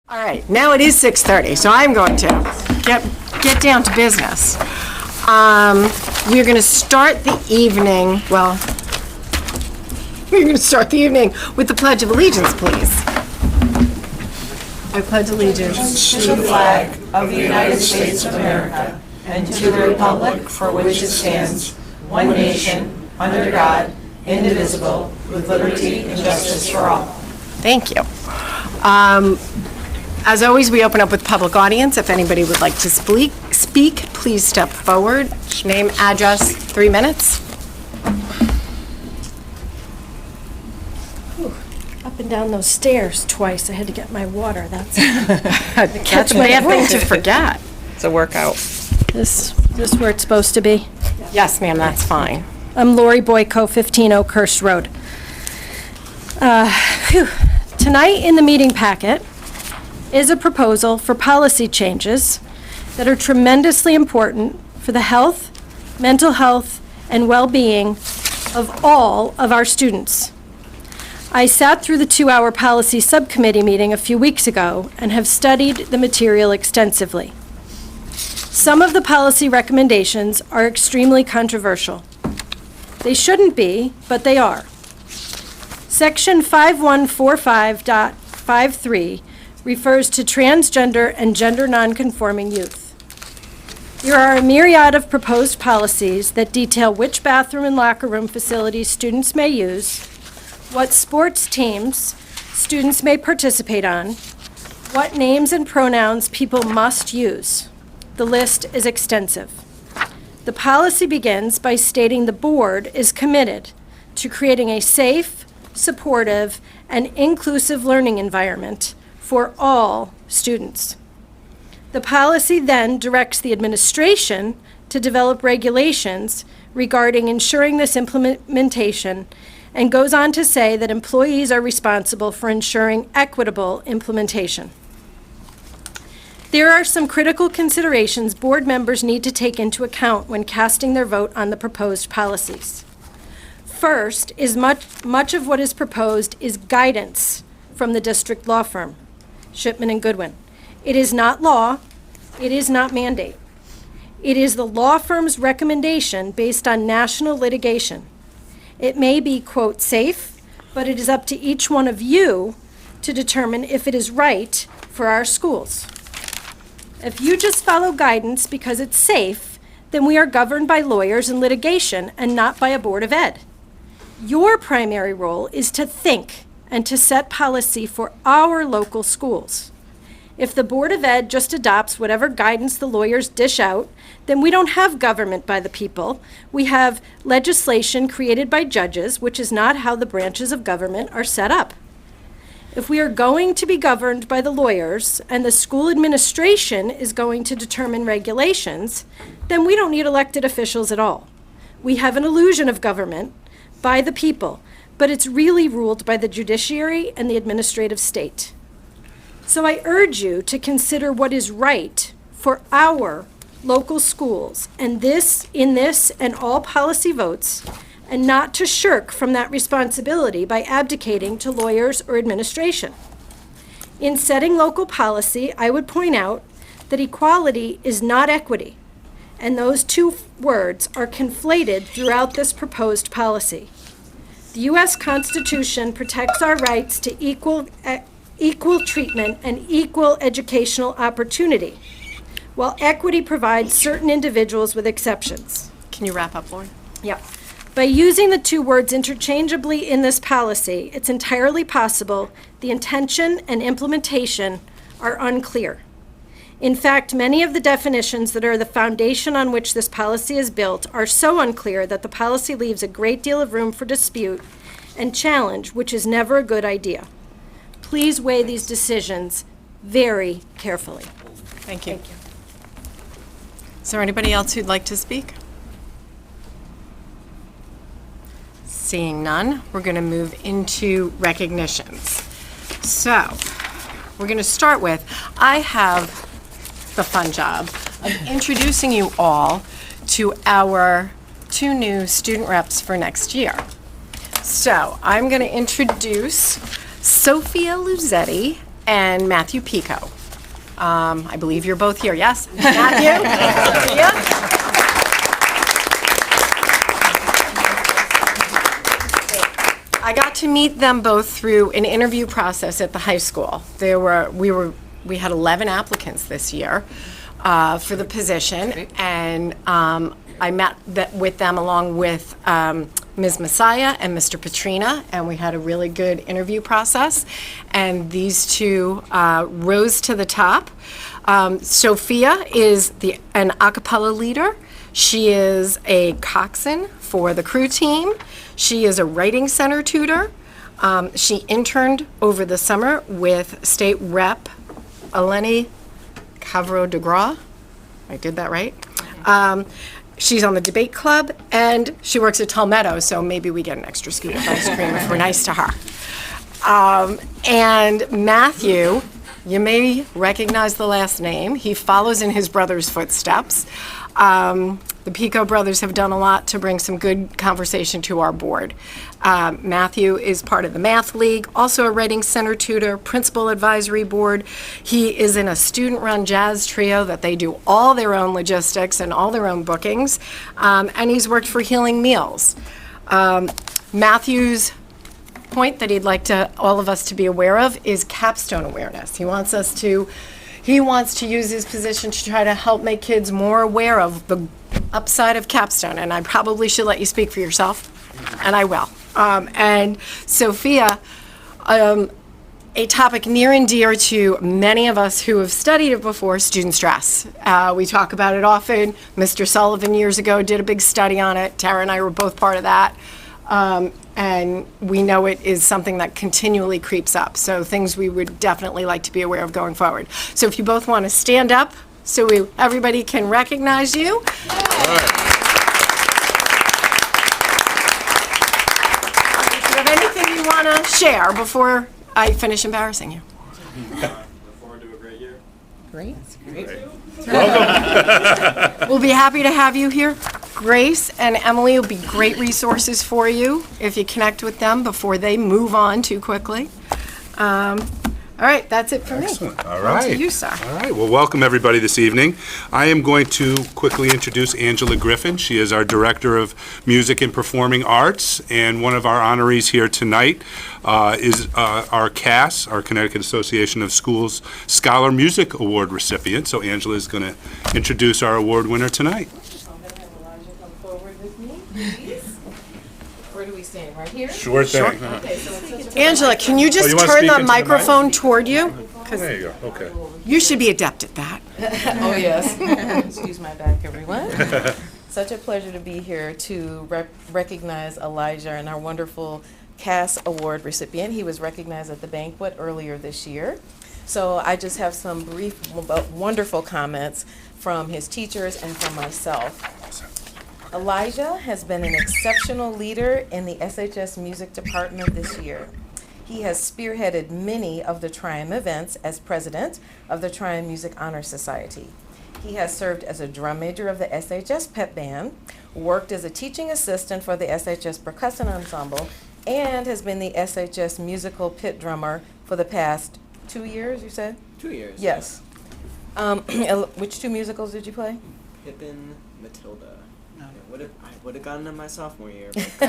All right, now it is 6:30, so I'm going to get down to business. We're going to start the evening, with the Pledge of Allegiance, please. I pledge allegiance To the flag of the United States of America and to the republic for which it stands, one nation, under God, indivisible, with liberty and justice for all. Thank you. As always, we open up with public audience. If anybody would like to speak, please step forward. Name, address, 3 minutes. Up and down those stairs twice. I had to get my water. That's That's a bad thing to forget. It's a workout. this where it's supposed to be. Yes, ma'am, that's fine. I'm Lori Boyko, 15 Oakhurst Road. Tonight in the meeting packet is a proposal for policy changes that are tremendously important for the health, mental health, and well-being of all of our students. I sat through the 2-hour policy subcommittee meeting a few weeks ago and have studied the material extensively. Some of the policy recommendations are extremely controversial. They shouldn't be, but they are. Section 5145.53 refers to transgender and gender nonconforming youth. There are a myriad of proposed policies that detail which bathroom and locker room facilities students may use, what sports teams students may participate on, what names and pronouns people must use. The list is extensive. The policy begins by stating the board is committed to creating a safe, supportive, and inclusive learning environment for all students. The policy then directs the administration to develop regulations regarding ensuring this implementation and goes on to say that employees are responsible for ensuring equitable implementation. There are some critical considerations board members need to take into account when casting their vote on the proposed policies. First is much of what is proposed is guidance from the district law firm, Shipman and Goodwin. It is not law, it is not mandate. It is the law firm's recommendation based on national litigation. It may be, quote, safe, but it is up to each one of you to determine if it is right for our schools. If you just follow guidance because it's safe, then we are governed by lawyers and litigation and not by a Board of Ed. Your primary role is to think and to set policy for our local schools. If the Board of Ed just adopts whatever guidance the lawyers dish out, then we don't have government by the people. We have legislation created by judges, which is not how the branches of government are set up. If we are going to be governed by the lawyers and the school administration is going to determine regulations, then we don't need elected officials at all. We have an illusion of government by the people, but it's really ruled by the judiciary and the administrative state. So I urge you to consider what is right for our local schools and in this and all policy votes, and not to shirk from that responsibility by abdicating to lawyers or administration. In setting local policy, I would point out that equality is not equity, and those two words are conflated throughout this proposed policy. The U.S. Constitution protects our rights to equal treatment and equal educational opportunity, while equity provides certain individuals with exceptions. Can you wrap up, Lauren? Yeah. By using the two words interchangeably in this policy, it's entirely possible the intention and implementation are unclear. In fact, many of the definitions that are the foundation on which this policy is built are so unclear that the policy leaves a great deal of room for dispute and challenge, which is never a good idea. Please weigh these decisions very carefully. Thank you. Is there anybody else who'd like to speak? Seeing none, we're going to move into recognitions. So, we're going to start with, I have the fun job of introducing you all to our 2 new student reps for next year. So, I'm going to introduce Sophia Luzetti and Matthew Pico. I believe you're both here, yes? Matthew? Sophia? I got to meet them both through an interview process at the high school. We had 11 applicants this year for the position, and I met with them along with Ms. Messiah and Mr. Petrina, and we had a really good interview process, and these two rose to the top. Sophia is an a cappella leader. She is a coxswain for the crew team. She is a writing center tutor. She interned over the summer with State Rep Eleni Cavro de Gras. I did that right. She's on the debate club, and she works at Palmetto, so maybe we get an extra scoop of ice cream if we're nice to her. And Matthew, you may recognize the last name. He follows in his brother's footsteps. The Pico brothers have done a lot to bring some good conversation to our board. Matthew is part of the Math League, also a Writing Center tutor, Principal Advisory Board. He is in a student-run jazz trio that they do all their own logistics and all their own bookings, and he's worked for Healing Meals. Matthew's point that he'd like all of us to be aware of is capstone awareness. He wants to use his position to try to help make kids more aware of the upside of capstone, and I probably should let you speak for yourself, and I will. And Sophia, a topic near and dear to many of us who have studied it before, student stress. We talk about it often. Mr. Sullivan years ago did a big study on it. Tara and I were both part of that. And we know it is something that continually creeps up. So things we would definitely like to be aware of going forward. So if you both want to stand up so everybody can recognize you. Do you have anything you want to share before I finish embarrassing you? Look forward to a great year. Great. We'll be happy to have you here. Grace and Emily will be great resources for you if you connect with them before they move on too quickly. All right, that's it for me. Excellent. All On right. to you, sir. All right. Well, welcome everybody this evening. I am going to quickly introduce Angela Griffin. She is our Director of Music and Performing Arts, and one of our honorees here tonight is our CAS, our Connecticut Association of Schools Scholar Music Award recipient. So Angela is going to introduce our award winner tonight. I'm going to have Elijah come forward with me, please. Where do we stand? Right here? Sure thing. Okay, so it's such a Angela, can you just you wanna turn speak the into the mic? microphone toward you? Because There you go. Okay. you should be adept at that. Oh, yes. Excuse my back, everyone. Such a pleasure to be here to recognize Elijah and our wonderful CAS Award recipient. He was recognized at the banquet earlier this year. So I just have some brief, but wonderful comments from his teachers and from myself. Elijah has been an exceptional leader in the SHS Music Department this year. He has spearheaded many of the Triumph events as president of the Triumph Music Honor Society. He has served as a drum major of the SHS Pep Band, worked as a teaching assistant for the SHS Percussion Ensemble, and has been the SHS musical pit drummer for the past 2 years, you said? 2 years. Yes. Which two musicals did you play? Pippin, Matilda. I would have gotten in my sophomore year. On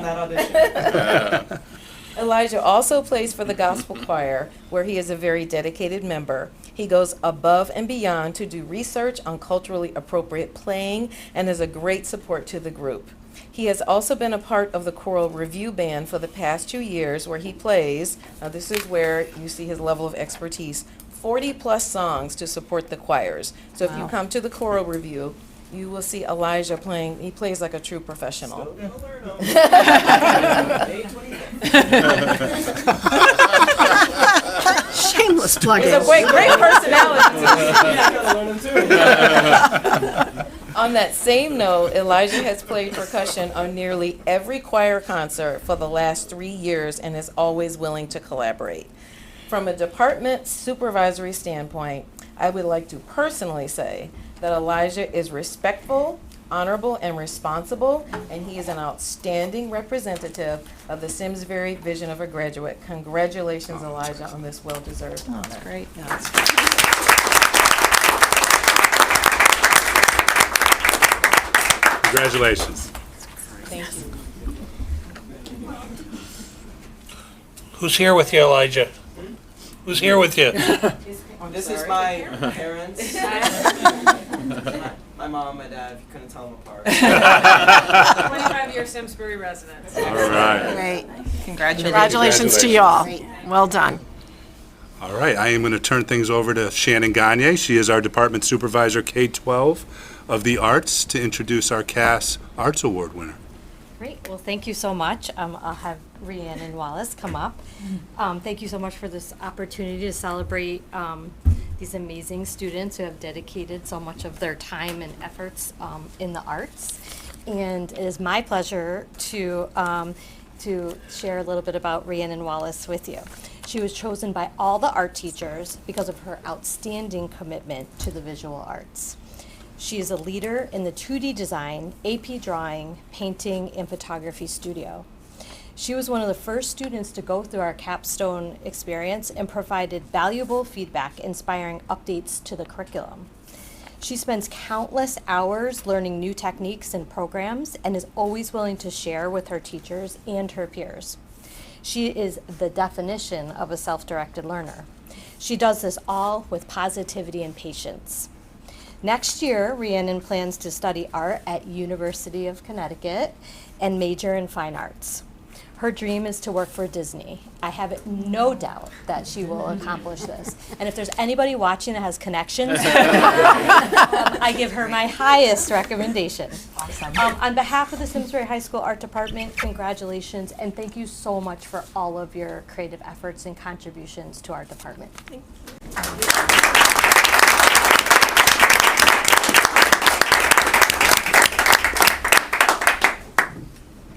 that audition. Elijah also plays for the gospel choir, where he is a very dedicated member. He goes above and beyond to do research on culturally appropriate playing and is a great support to the group. He has also been a part of the choral review band for the past 2 years, where he plays, now this is where you see his level of expertise, 40-plus songs to support the choirs. So if you come to the choral review, you will see Elijah playing. He plays like a true professional. Still gonna learn 'em. May 25th. Shameless plugging. He's a great personality. Gotta learn 'em too. On that same note, Elijah has played percussion on nearly every choir concert for the last 3 years and is always willing to collaborate. From a department supervisory standpoint, I would like to personally say that Elijah is respectful, honorable, and responsible, and he is an outstanding representative of the Simsbury vision of a graduate. Congratulations, Elijah, on this well-deserved honor. That's great. Congratulations. Thank you. Who's here with you, Elijah? Who's here with you? This is my parents. my mom, my dad, if you couldn't tell them apart. 25-year Simsbury residents. All right. Great. Congratulations. To you all. Well done. All right, I am going to turn things over to Shannon Gagne. She is our Department Supervisor K-12 of the Arts to introduce our CAS Arts Award winner. Great. Well, thank you so much. I'll have Rhiannon Wallace come up. Thank you so much for this opportunity to celebrate these amazing students who have dedicated so much of their time and efforts in the arts. And it is my pleasure to share a little bit about Rhiannon Wallace with you. She was chosen by all the art teachers because of her outstanding commitment to the visual arts. She is a leader in the 2D design, AP drawing, painting, and photography studio. She was one of the first students to go through our capstone experience and provided valuable feedback, inspiring updates to the curriculum. She spends countless hours learning new techniques and programs and is always willing to share with her teachers and her peers. She is the definition of a self-directed learner. She does this all with positivity and patience. Next year, Rhiannon plans to study art at University of Connecticut and major in fine arts. Her dream is to work for Disney. I have no doubt that she will accomplish this. And if there's anybody watching that has connections, I give her my highest recommendation. Awesome. On behalf of the Simsbury High School Art Department, congratulations, and thank you so much for all of your creative efforts and contributions to our department. Thank you.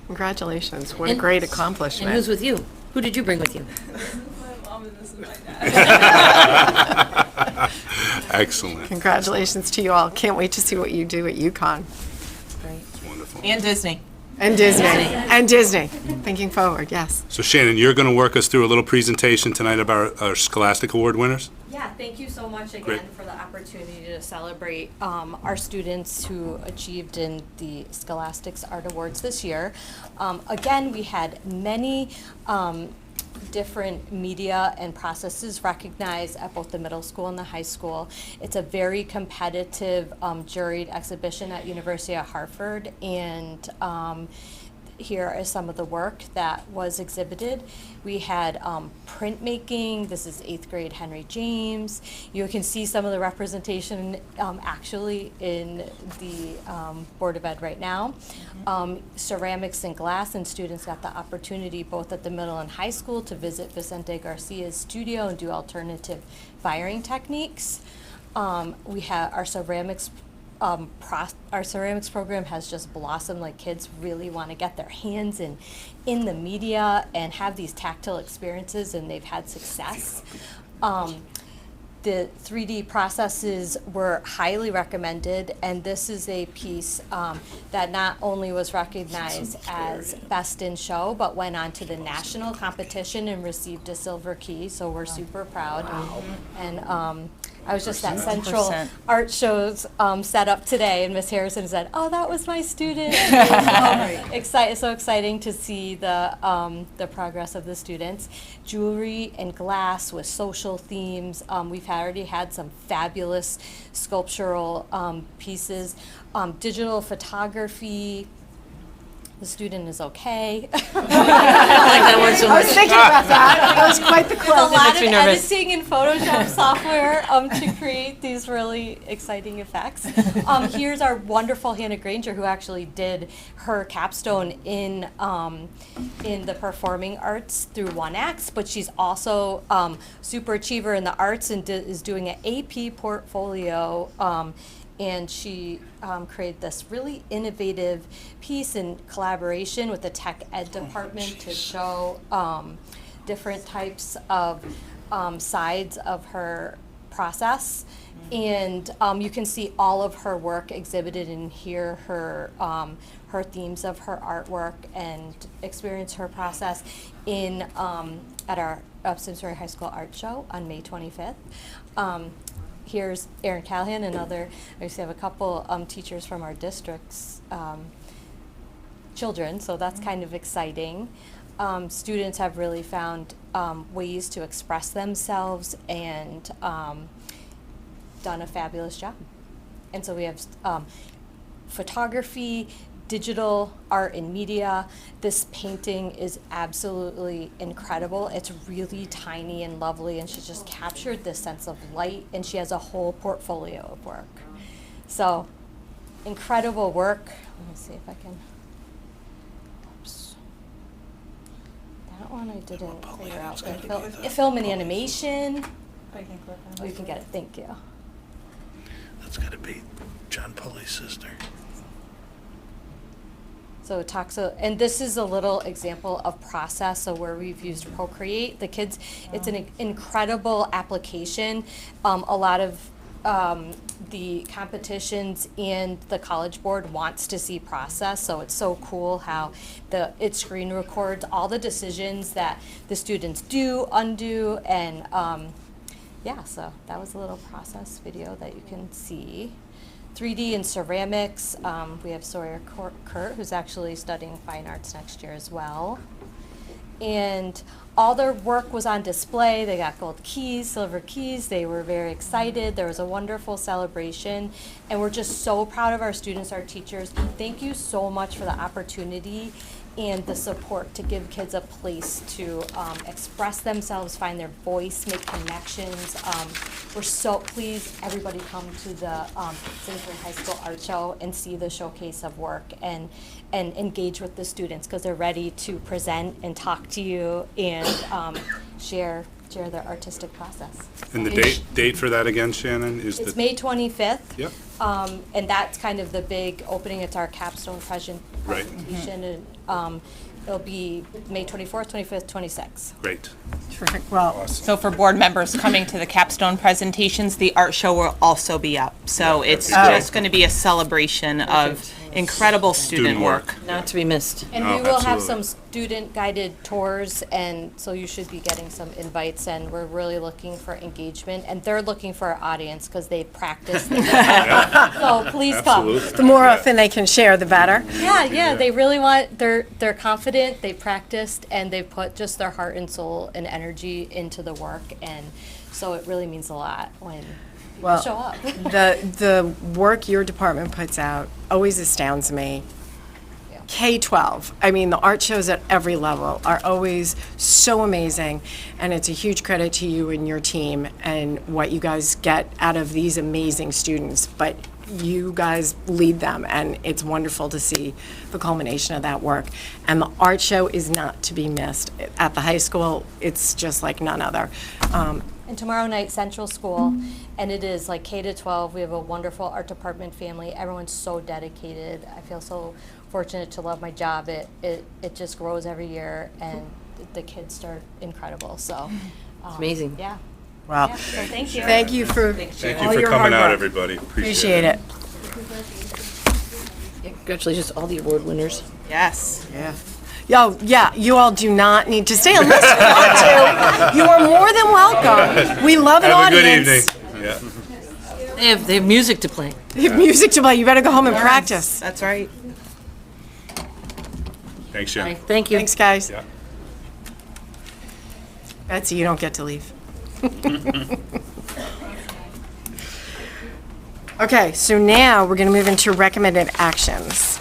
Congratulations. What a great accomplishment. And who's with you? Who did you bring with you? My mom and this is my dad. Excellent. Congratulations to you all. Can't wait to see what you do at UConn. It's wonderful. And Disney. And Disney. And Disney. Thinking forward, yes. So Shannon, you're going to work us through a little presentation tonight about our Scholastic Award winners? Yeah, thank you so much again Great. for the opportunity to celebrate our students who achieved in the Scholastics Art Awards this year. Again, we had many different media and processes recognized at both the middle school and the high school. It's a very competitive juried exhibition at University of Hartford, and here is some of the work that was exhibited. We had printmaking. This is 8th grade Henry James. You can see some of the representation actually in the Board of Ed right now. Ceramics and glass, and students got the opportunity both at the middle and high school to visit Vicente Garcia's studio and do alternative firing techniques. We have our ceramics program has just blossomed. Like, kids really want to get their hands in the media and have these tactile experiences, and they've had success. The 3D processes were highly recommended, and this is a piece that not only was recognized as Best in Show, but went on to the national competition and received a silver key, so we're super proud. Wow. And I was just at Central Art Shows set up today, and Miss Harrison said, "Oh, that was my student." So exciting to see the progress of the students. Jewelry and glass with social themes. We've already had some fabulous sculptural pieces. Digital photography. The student is okay. I like that one so I was much. thinking about that. That was quite the A quote. lot of editing and Photoshop software to create these really exciting effects. Here's our wonderful Hannah Granger, who actually did her capstone in the performing arts through 1X, but she's also super achiever in the arts and is doing an AP portfolio. And she created this really innovative piece in collaboration with the tech ed department to show different types of sides of her process. And you can see all of her work exhibited in here, her themes of her artwork, and experience her process in at our Simsbury High School Art Show on May 25th. Here's Erin Callahan, another. I used to have a couple teachers from our district's children, so that's kind of exciting. Students have really found ways to express themselves and done a fabulous job. And so we have photography, digital art and media. This painting is absolutely incredible. It's really tiny and lovely, and she just captured this sense of light, and she has a whole portfolio of work. So incredible work. Let me see if I can. Oops. That one I didn't figure out. Film and animation. Oh, you can get it. Thank you. That's got to be John Pulley's sister. So it talks, and this is a little example of process, so where we've used Procreate. The kids, it's an incredible application. A lot of the competitions and the College Board wants to see process, so it's so cool how it screen records all the decisions that the students do, undo, and yeah, so that was a little process video that you can see. 3D and ceramics. We have Sawyer Kurt, who's actually studying fine arts next year as well. And all their work was on display. They got gold keys, silver keys. They were very excited. There was a wonderful celebration. And we're just so proud of our students, our teachers. Thank you so much for the opportunity and the support to give kids a place to express themselves, find their voice, make connections. We're so pleased everybody come to the Simsbury High School Art Show and see the showcase of work and engage with the students, because they're ready to present and talk to you and share their artistic process. And the date for that again, Shannon, is It's May 25th. Yep. And that's kind of the big opening. It's our capstone Right. presentation. And it'll be May 24th, 25th, 26th. Great. Terrific. Well, So for board members coming to the capstone presentations, the art show will also be up. So it's just going to be a celebration of incredible student work. Not to be missed. And Oh, we will have absolutely. some student-guided tours, and so you should be getting some invites, and we're really looking for engagement, and they're looking for our audience because they practice. So please come. Absolutely. the more often they can share, the better. Yeah, they really want, they're confident, they practiced, and they put just their heart and soul and energy into the work, and so it really means a lot when Well, you show up. The work your department puts out always astounds me. Yeah. K-12, I mean, the art shows at every level are always so amazing, and it's a huge credit to you and your team and what you guys get out of these amazing students, but you guys lead them, and it's wonderful to see the culmination of that work. And the art show is not to be missed. At the high school, it's just like none other. And tomorrow night, Central School, and it is like K to 12. We have a wonderful art department family. Everyone's so dedicated. I feel so fortunate to love my job. It just grows every year, and the kids are incredible. So amazing. Yeah. Well, Yeah, so thank you. thank you for Thank all you for your coming hard out, work. everybody. Appreciate it. Yeah, congratulations to all the award winners. Yes. Yeah. Yeah, you all do not need to stay unless you want to. You are more than welcome. We love an Have a good audience. evening. Yeah. They have music to play. You have music to play. You better go home and practice. That's right. Thanks, All Shannon. right, thank you. Thanks, guys. Yeah. Betsy, you don't get to leave. Okay, so now we're going to move into recommended actions.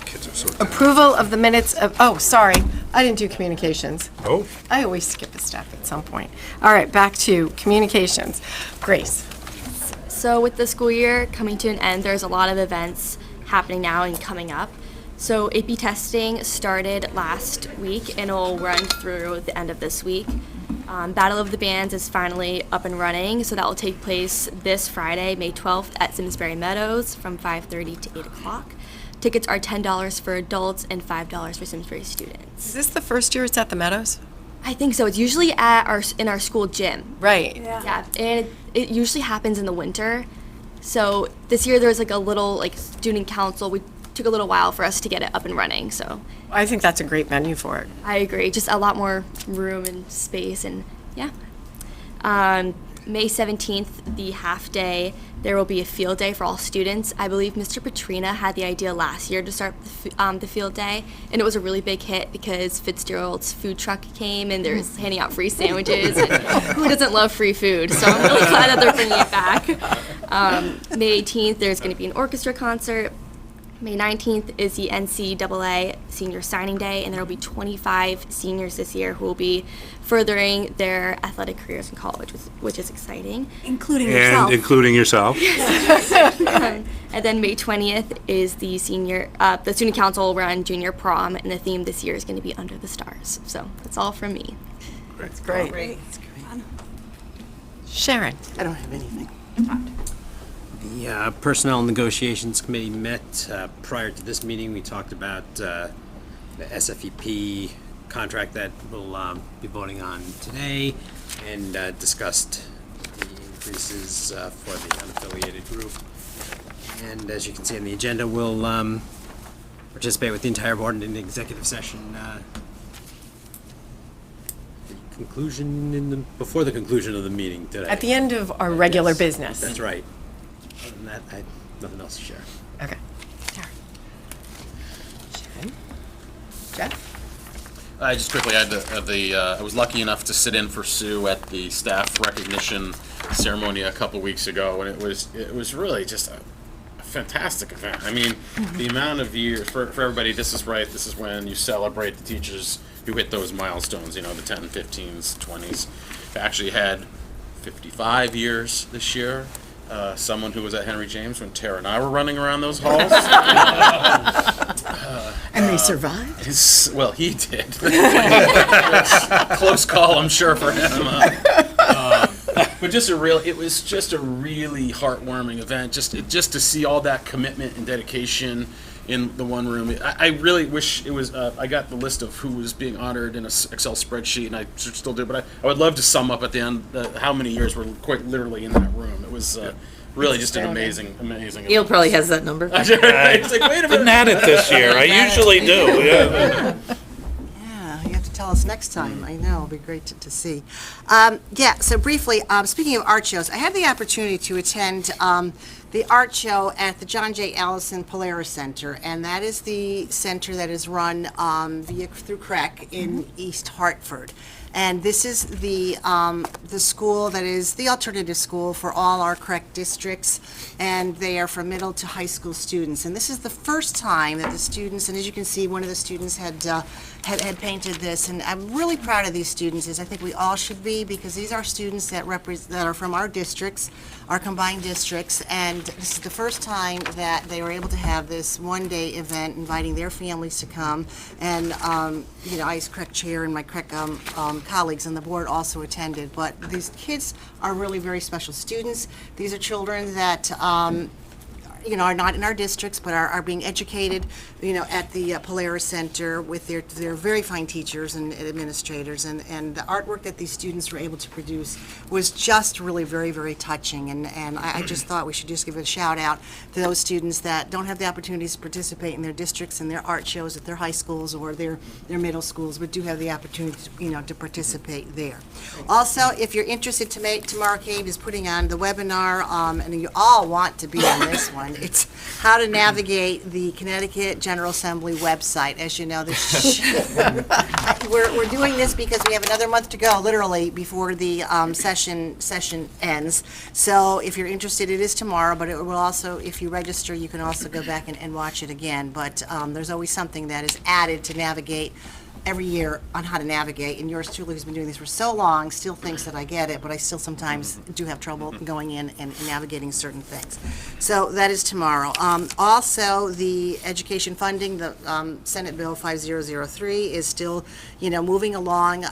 Kids are so talented. Approval of the minutes of, oh, sorry, I didn't do communications. Oh, I always skip a step at some point. All right, back to communications. Grace. So with the school year coming to an end, there's a lot of events happening now and coming up. So AP testing started last week and will run through the end of this week. Battle of the Bands is finally up and running, so that will take place this Friday, May 12th at Simsbury Meadows from 5:30 to 8 o'clock. Tickets are $10 for adults and $5 for Simsbury students. Is this the first year it's at the Meadows? I think so. It's usually at in our school gym. Right. Yeah, and it usually happens in the winter. So this year there was like a little like student council. We took a little while for us to get it up and running. So I think that's a great venue for it. I agree. Just a lot more room and space, and yeah. May 17th, the half day, there will be a field day for all students. I believe Mr. Petrina had the idea last year to start the field day, and it was a really big hit because Fitzgerald's food truck came and there's handing out free sandwiches, and who doesn't love free food? So I'm really glad that they're bringing it back. May 18th, there's going to be an orchestra concert. May 19th is the NCAA Senior Signing Day, and there will be 25 seniors this year who will be furthering their athletic careers in college, which is exciting. Including And yourself. including yourself. And then May 20th is the student council will run junior prom, and the theme this year is going to be Under the Stars. So that's all from me. That's great. Sharon. I don't have anything. The Personnel Negotiations Committee met prior to this meeting. We talked about the SFEP contract that we'll be voting on today, and discussed the increases for the unaffiliated group. And as you can see on the agenda, we'll participate with the entire board in an executive session before the conclusion of the meeting today. At the end of our regular Yes, business. That's right. Other than that, I have nothing else to share. Okay. Sharon. Jeff? I just quickly had I was lucky enough to sit in for Sue at the staff recognition ceremony a couple weeks ago, and it was really just a fantastic event. I mean, the amount of years for everybody. This is when you celebrate the teachers who hit those milestones. You know, the 10, 15s, 20s. I actually had 55 years this year. Someone who was at Henry James when Tara and I were running around those halls. And they survived? Well, he did. Close call, I'm sure, for him. But it was just a really heartwarming event. Just to see all that commitment and dedication in the one room. I really wish it was. I got the list of who was being honored in an Excel spreadsheet, and I should still do. But I would love to sum up at the end how many years were quite literally in that room. It was really just an amazing event. Neil probably has that number. It's like, wait a minute. Didn't add it this year. I usually do, yeah. Yeah, you have to tell us next time. I know, it'll be great to see. So briefly, speaking of art shows, I had the opportunity to attend the art show at the John J. Allison Polaris Center, and that is the center that is run through CREC in East Hartford. And this is the school that is the alternative school for all our CREC districts, and they are for middle to high school students. And this is the first time that the students, and as you can see, one of the students had painted this, and I'm really proud of these students, as I think we all should be, because these are students that are from our districts, our combined districts, and this is the first time that they were able to have this one-day event, inviting their families to come, and I as CREC chair and my CREC colleagues on the board also attended. But these kids are really very special students. These are children that are not in our districts, but are being educated, at the Polaris Center with their very fine teachers and administrators. And the artwork that these students were able to produce was just really very, very touching. And I just thought we should just give a shout out to those students that don't have the opportunities to participate in their districts and their art shows at their high schools or their middle schools, but do have the opportunity to participate there. Also, if you're interested, Tomorrow Cave is putting on the webinar, and you all want to be on this one. It's how to navigate the Connecticut General Assembly website. As you know, we're doing this because we have another month to go, literally, before the session ends. So if you're interested, it is tomorrow, but it will also, if you register, you can also go back and watch it again. But there's always something that is added to navigate every year on how to navigate, and yours truly, who's been doing this for so long, still thinks that I get it, but I still sometimes do have trouble going in and navigating certain things. So that is tomorrow. Also, the education funding, the Senate Bill 5003 is still, moving along.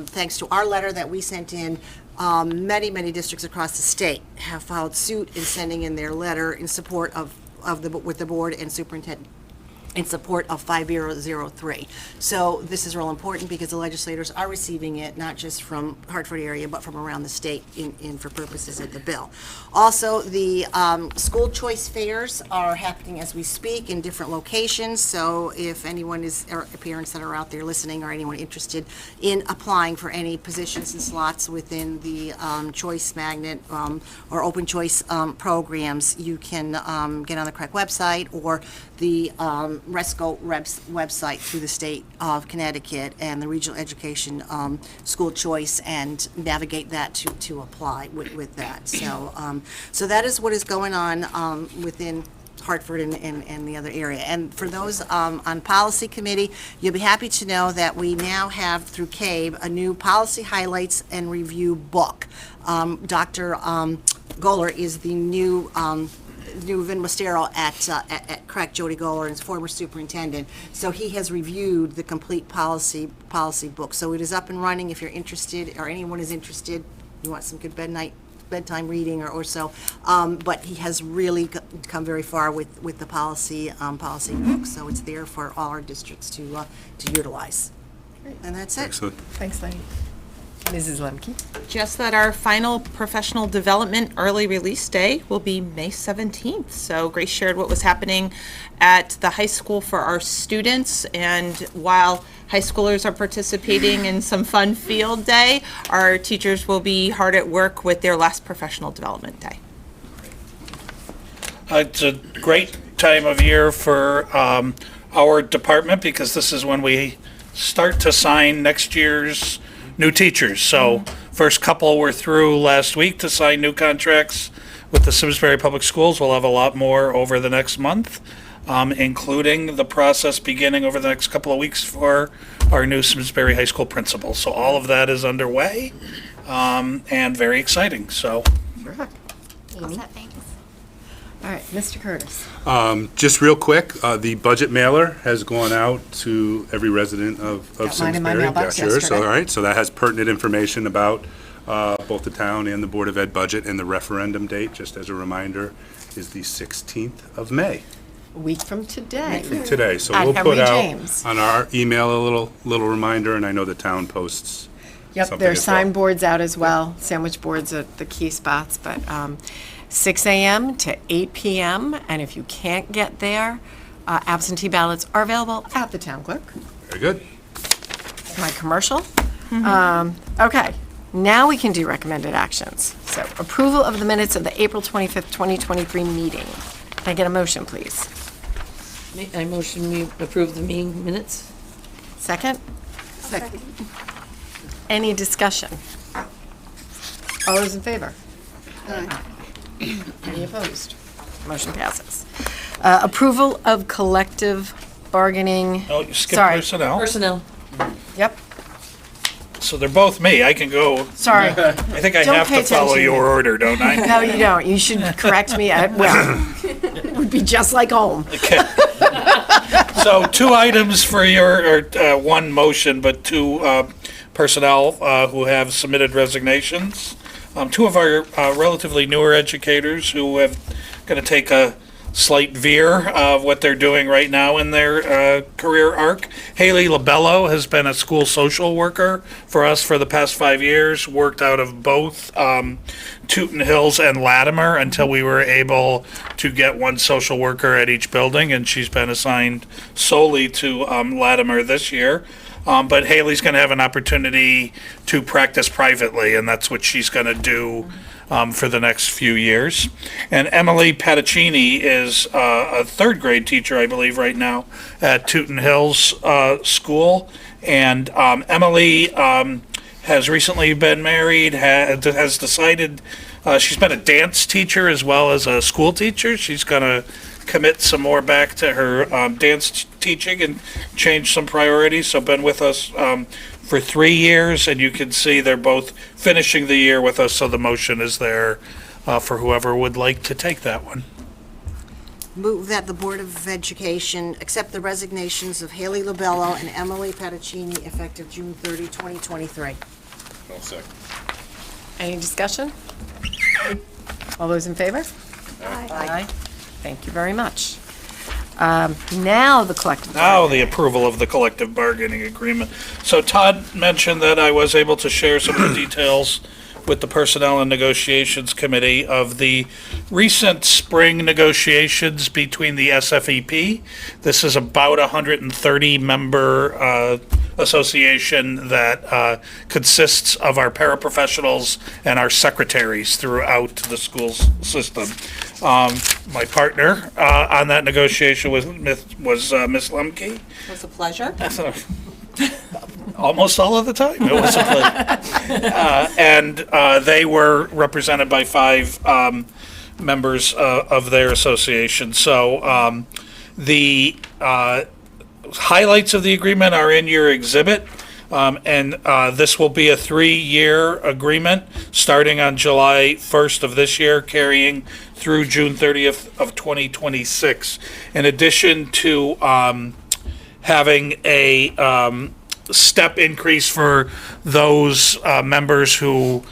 Thanks to our letter that we sent in, many districts across the state have filed suit in sending in their letter in support with the board and superintendent in support of 5003. So this is real important because the legislators are receiving it, not just from Hartford area, but from around the state for purposes of the bill. Also, the school choice fairs are happening as we speak in different locations. So if anyone is, or parents that are out there listening, or anyone interested in applying for any positions and slots within the choice magnet or open choice programs, you can get on the correct website or the RESCO website through the state of Connecticut and the Regional Education School Choice and navigate that to apply with that. So that is what is going on within Hartford and the other area. And for those on policy committee, you'll be happy to know that we now have through CABE a new policy highlights and review book. Dr. Goller is the new Vin Mostero at CREC, Jody Goller, and his former superintendent. So he has reviewed the complete policy book. So it is up and running if you're interested, or anyone is interested, you want some good bedtime reading or so. But he has really come very far with the policy book. So it's there for all our districts to utilize. And that's it. Excellent. Thanks, Lenny. Mrs. Lemke. Just that our final professional development early release day will be May 17th. So Grace shared what was happening at the high school for our students, and while high schoolers are participating in some fun field day, our teachers will be hard at work with their last professional development day. It's a great time of year for our department because this is when we start to sign next year's new teachers. So first couple were through last week to sign new contracts with the Simsbury Public Schools. We'll have a lot more over the next month, including the process beginning over the next couple of weeks for our new Simsbury High School principal. So all of that is underway and very exciting. So. All right, Mr. Curtis. Just real quick, the budget mailer has gone out to every resident of Got mine in my Simsbury. mailbox Sure. So, yesterday. all right, so that has pertinent information about both the town and the Board of Ed budget, and the referendum date, just as a reminder, is the 16th of May. A week from today. Today, so At we'll Henry put out James. on our email a little reminder, and I know the town posts. Yep, something there's as well. sign boards out as well, sandwich boards at the key spots, but 6 a.m. to 8 p.m., and if you can't get there, absentee ballots are available at the town clerk. Very good. My commercial? Okay, now we can do recommended actions. So approval of the minutes of the April 25th, 2023 meeting. Can I get a motion, please? I motion we approve the meeting minutes. Second? Second. Any discussion? All those in favor? Any opposed? Motion passes. Approval of collective bargaining. Oh, you skipped Sorry. personnel. Personnel. Yep, So they're both me. I can go. sorry. I think I Don't have pay to follow attention. your order, don't I? No, you don't. You should correct me. Well, it would be just like home. Okay. So 2 items for your, or one motion, but 2 personnel who have submitted resignations. 2 of our relatively newer educators who have going to take a slight veer of what they're doing right now in their career arc. Haley Labello has been a school social worker for us for the past 5 years, worked out of both Tooten Hills and Latimer until we were able to get one social worker at each building, and she's been assigned solely to Latimer this year. But Haley's going to have an opportunity to practice privately, and that's what she's going to do for the next few years. And Emily Pattaccini is a 3rd grade teacher, I believe, right now at Tooten Hills School. And Emily has recently been married, has decided, she's been a dance teacher as well as a school teacher. She's going to commit some more back to her dance teaching and change some priorities. So been with us for 3 years, and you can see they're both finishing the year with us. So the motion is there for whoever would like to take that one. Move that the Board of Education accept the resignations of Haley Labello and Emily Pattaccini effective June 30, 2023. I'll second. Any discussion? All those in favor? Aye. Thank you very much. Now the collective. Now the approval of the collective bargaining agreement. So Todd mentioned that I was able to share some of the details with the Personnel and Negotiations Committee of the recent spring negotiations between the SFEP. This is about 130-member association that consists of our paraprofessionals and our secretaries throughout the school system. My partner on that negotiation was Miss Lemke. It was a pleasure. Almost all of the time. It was a pleasure. And they were represented by 5 members of their association. So the highlights of the agreement are in your exhibit. And this will be a 3-year agreement starting on July 1st of this year, carrying through June 30th of 2026. In addition to having a step increase for those members who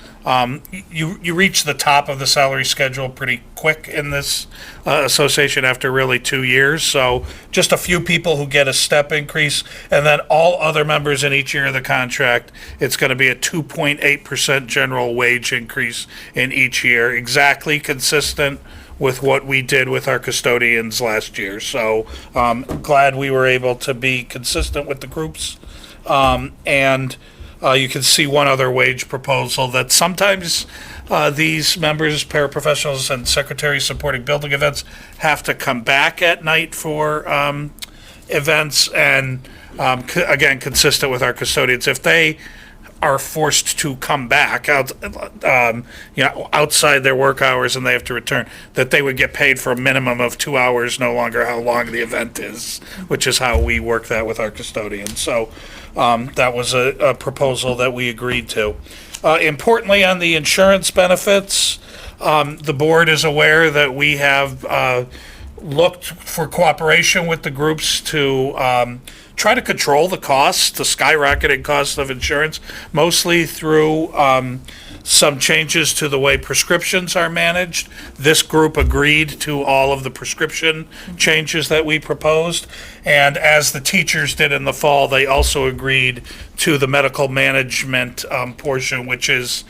you reach the top of the salary schedule pretty quick in this association after really 2 years. So just a few people who get a step increase, and then all other members in each year of the contract, it's going to be a 2.8% general wage increase in each year, exactly consistent with what we did with our custodians last year. So glad we were able to be consistent with the groups. And you can see one other wage proposal that sometimes these members, paraprofessionals, and secretaries supporting building events have to come back at night for events, and again, consistent with our custodians. If they are forced to come back outside their work hours and they have to return, that they would get paid for a minimum of 2 hours, no longer how long the event is, which is how we work that with our custodians. So that was a proposal that we agreed to. Importantly, on the insurance benefits, the board is aware that we have looked for cooperation with the groups to try to control the costs, the skyrocketing cost of insurance, mostly through some changes to the way prescriptions are managed. This group agreed to all of the prescription changes that we proposed. And as the teachers did in the fall, they also agreed to the medical management portion, which is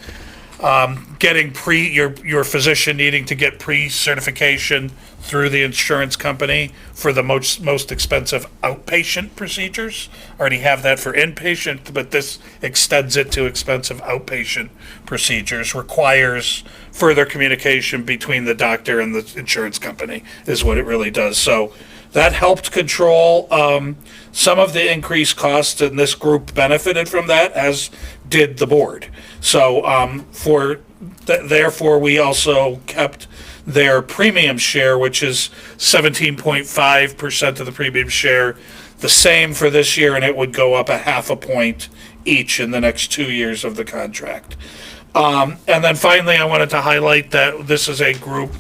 getting your physician needing to get pre-certification through the insurance company for the most expensive outpatient procedures. Already have that for inpatient, but this extends it to expensive outpatient procedures, requires further communication between the doctor and the insurance company, is what it really does. So that helped control some of the increased costs, and this group benefited from that, as did the board. So therefore, we also kept their premium share, which is 17.5% of the premium share, the same for this year, and it would go up 0.5 point each in the next 2 years of the contract. And then finally, I wanted to highlight that this is a group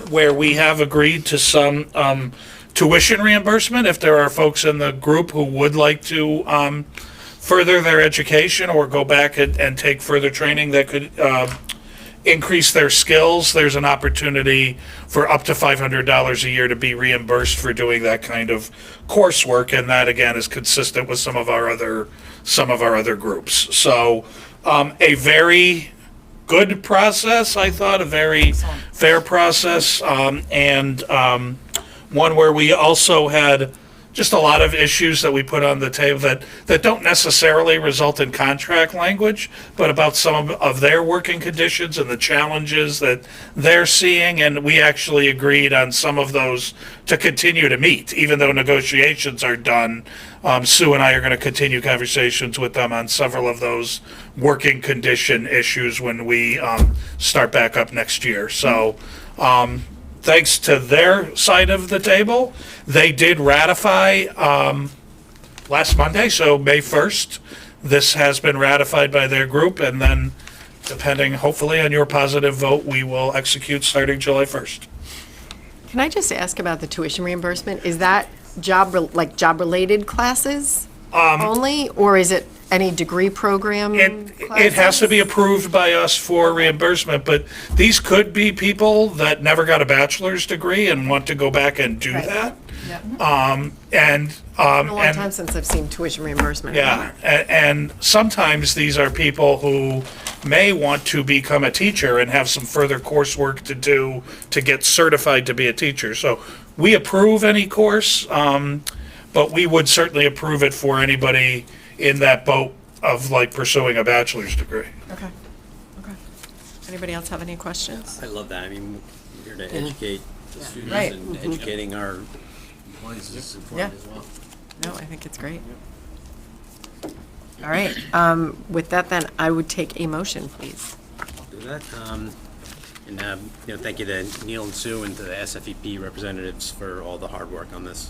where we have agreed to some tuition reimbursement if there are folks in the group who would like to further their education or go back and take further training that could increase their skills. There's an opportunity for up to $500 a year to be reimbursed for doing that kind of coursework, and that again is consistent with some of our other groups. So a very good process, I thought, a very fair process, and one where we also had just a lot of issues that we put on the table that don't necessarily result in contract language, but about some of their working conditions and the challenges that they're seeing. And we actually agreed on some of those to continue to meet, even though negotiations are done. Sue and I are going to continue conversations with them on several of those working condition issues when we start back up next year. So thanks to their side of the table, they did ratify last Monday, so May 1st. This has been ratified by their group, and then, depending hopefully on your positive vote, we will execute starting July 1st. Can I just ask about the tuition reimbursement? Is that job-related classes only, or is it any degree program classes? It has to be approved by us for reimbursement, but these could be people that never got a bachelor's degree and want to go back and do that. And It's been a long time since I've seen tuition reimbursement. yeah, and sometimes these are people who may want to become a teacher and have some further coursework to do to get certified to be a teacher. So we approve any course, but we would certainly approve it for anybody in that boat of like pursuing a bachelor's degree. Okay. Anybody else have any questions? I love that. I mean, we're here to educate the students, Right. and educating our employees is important as well. No, I think it's great. All right, with that then, I would take a motion, please. Do that. Thank you to Neil and Sue and to the SFEP representatives for all the hard work on this.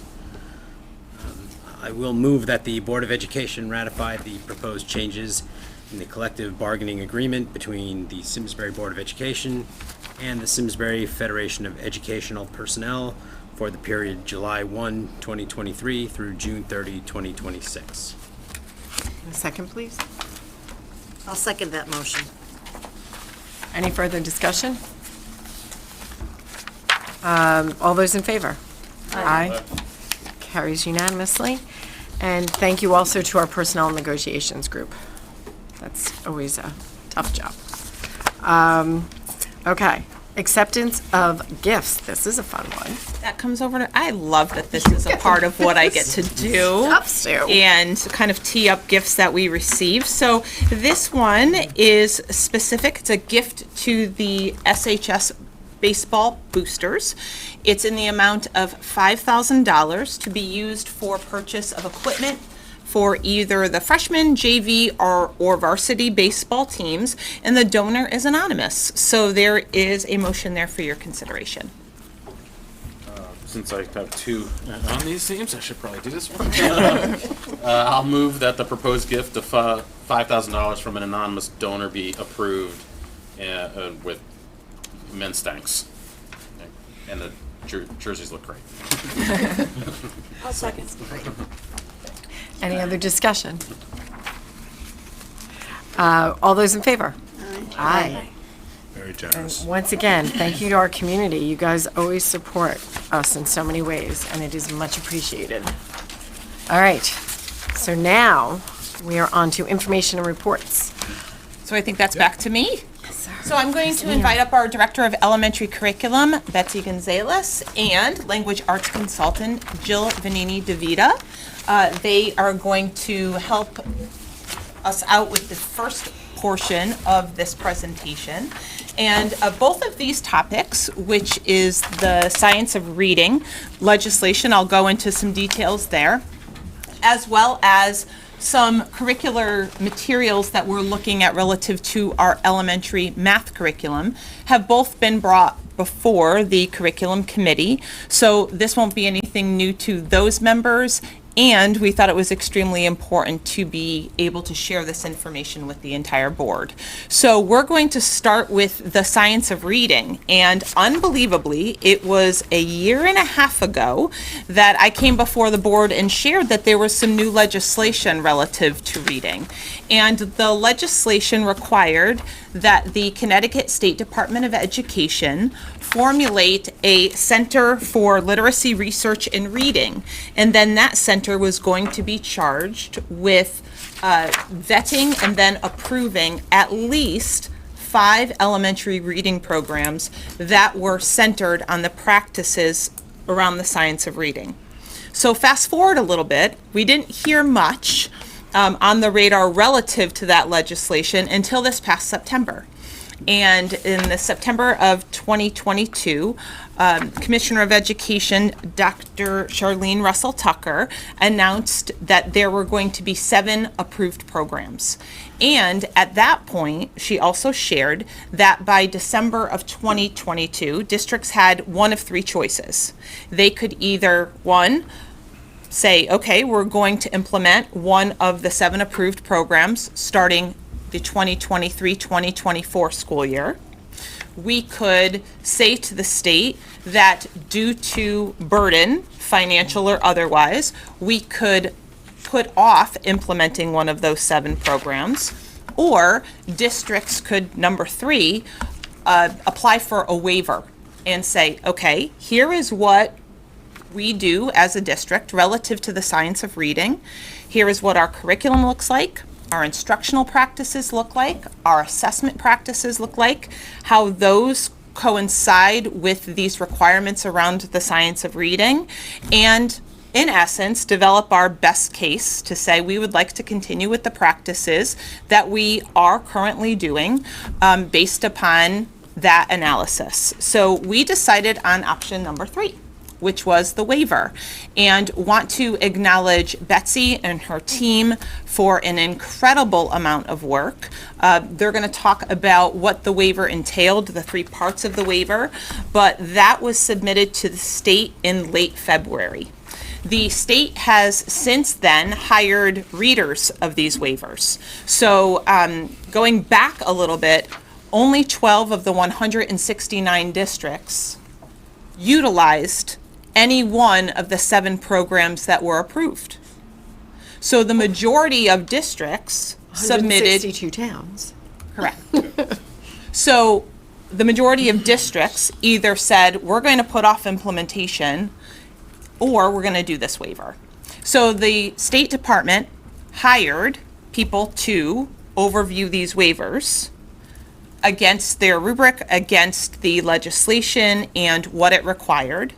I will move that the Board of Education ratify the proposed changes in the collective bargaining agreement between the Simsbury Board of Education and the Simsbury Federation of Educational Personnel for the period July 1, 2023 through June 30, 2026. A second, please. I'll second that motion. Any further discussion? All those in favor? Aye. Carries unanimously. And thank you also to our personnel negotiations group. That's always a tough job. Okay, acceptance of gifts. This is a fun one. That comes over to, I love that this is a part of what I get to do. Stuff, Sue. And kind of tee up gifts that we receive. So this one is specific. It's a gift to the SHS baseball boosters. It's in the amount of $5,000 to be used for purchase of equipment for either the freshman, JV, or varsity baseball teams, and the donor is anonymous. So there is a motion there for your consideration. Since I have two on these teams, I should probably do this one. I'll move that the proposed gift of $5,000 from an anonymous donor be approved with immense thanks. And the jerseys look great. I'll second. Any other discussion? All those in favor? Aye. Very And generous. once again, thank you to our community. You guys always support us in so many ways, and it is much appreciated. All right, so now we are on to information and reports. So I think that's back to me. So I'm going to invite up our Director of Elementary Curriculum, Betsy Gonzalez, and Language Arts Consultant, Jill Vanini DeVita. They are going to help us out with the first portion of this presentation. And both of these topics, which is the science of reading legislation, I'll go into some details there, as well as some curricular materials that we're looking at relative to our elementary math curriculum, have both been brought before the curriculum committee. So this won't be anything new to those members. And we thought it was extremely important to be able to share this information with the entire board. So we're going to start with the science of reading. And unbelievably, it was a year and a half ago that I came before the board and shared that there was some new legislation relative to reading. And the legislation required that the Connecticut State Department of Education formulate a Center for Literacy Research and Reading. And then that center was going to be charged with vetting and then approving at least 5 elementary reading programs that were centered on the practices around the science of reading. So fast forward a little bit, we didn't hear much on the radar relative to that legislation until this past September. And in the September of 2022, Commissioner of Education, Dr. Charlene Russell Tucker, announced that there were going to be 7 approved programs. And at that point, she also shared that by December of 2022, districts had one of 3 choices. They could either, one, say, okay, we're going to implement one of the 7 approved programs starting the 2023-2024 school year. We could say to the state that due to burden, financial or otherwise, we could put off implementing one of those 7 programs, or districts could, number 3, apply for a waiver and say, okay, here is what we do as a district relative to the science of reading. Here is what our curriculum looks like, our instructional practices look like, our assessment practices look like, how those coincide with these requirements around the science of reading, and in essence, develop our best case to say we would like to continue with the practices that we are currently doing based upon that analysis. So we decided on option number 3, which was the waiver, and want to acknowledge Betsy and her team for an incredible amount of work. They're going to talk about what the waiver entailed, the 3 parts of the waiver, but that was submitted to the state in late February. The state has since then hired readers of these waivers. So going back a little bit, only 12 of the 169 districts utilized any one of the 7 programs that were approved. So the majority of districts submitted. 162 towns. Correct. So the majority of districts either said, we're going to put off implementation, or we're going to do this waiver. So the State Department hired people to overview these waivers against their rubric, against the legislation and what it required.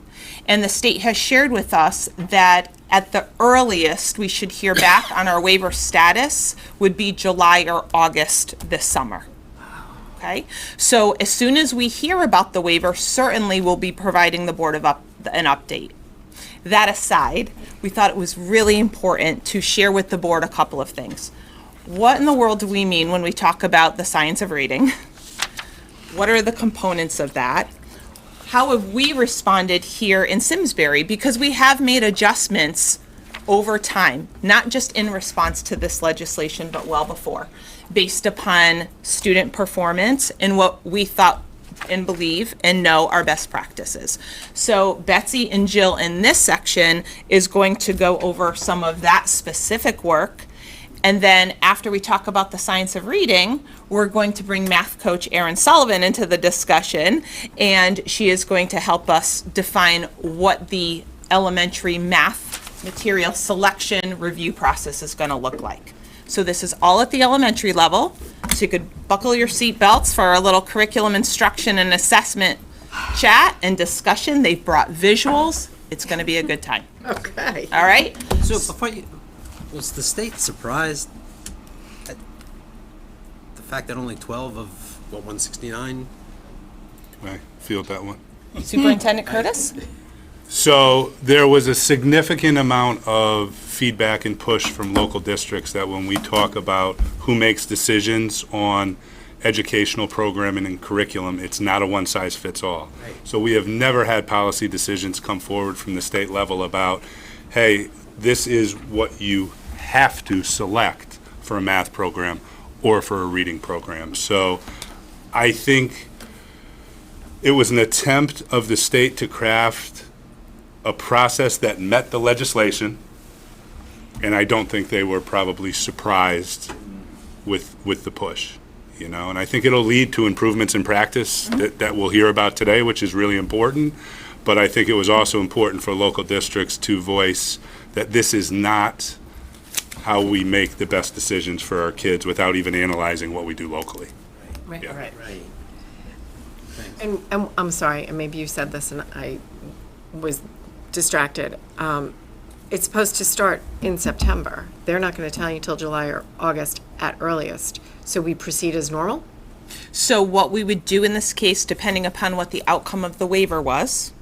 And the state has shared with us that at the earliest we should hear back on our waiver status would be July or August this summer. Okay, so as soon as we hear about the waiver, certainly we'll be providing the board an update. That aside, we thought it was really important to share with the board a couple of things. What in the world do we mean when we talk about the science of reading? What are the components of that? How have we responded here in Simsbury? Because we have made adjustments over time, not just in response to this legislation, but well before, based upon student performance and what we thought and believe and know are best practices. So Betsy and Jill in this section is going to go over some of that specific work. And then after we talk about the science of reading, we're going to bring math coach Erin Sullivan into the discussion, and she is going to help us define what the elementary math material selection review process is going to look like. So this is all at the elementary level, so you could buckle your seatbelts for our little curriculum instruction and assessment chat and discussion. They've brought visuals. It's going to be a good time. Okay. All right? So before you, was the state surprised at the fact that only 12 of, 169? I feel that one. Superintendent Curtis? So there was a significant amount of feedback and push from local districts that when we talk about who makes decisions on educational programming and curriculum, it's not a one-size-fits-all. Right. So we have never had policy decisions come forward from the state level about, hey, this is what you have to select for a math program or for a reading program. So I think it was an attempt of the state to craft a process that met the legislation, and I don't think they were probably surprised with the push, you know, and I think it'll lead to improvements in practice that we'll hear about today, which is really important, but I think it was also important for local districts to voice that this is not how we make the best decisions for our kids without even analyzing what we do locally. Right, Yeah. right. Right. And I'm sorry, and maybe you said this and I was distracted. It's supposed to start in September. They're not going to tell you till July or August at earliest. So we proceed as normal? So what we would do in this case, depending upon what the outcome of the waiver was,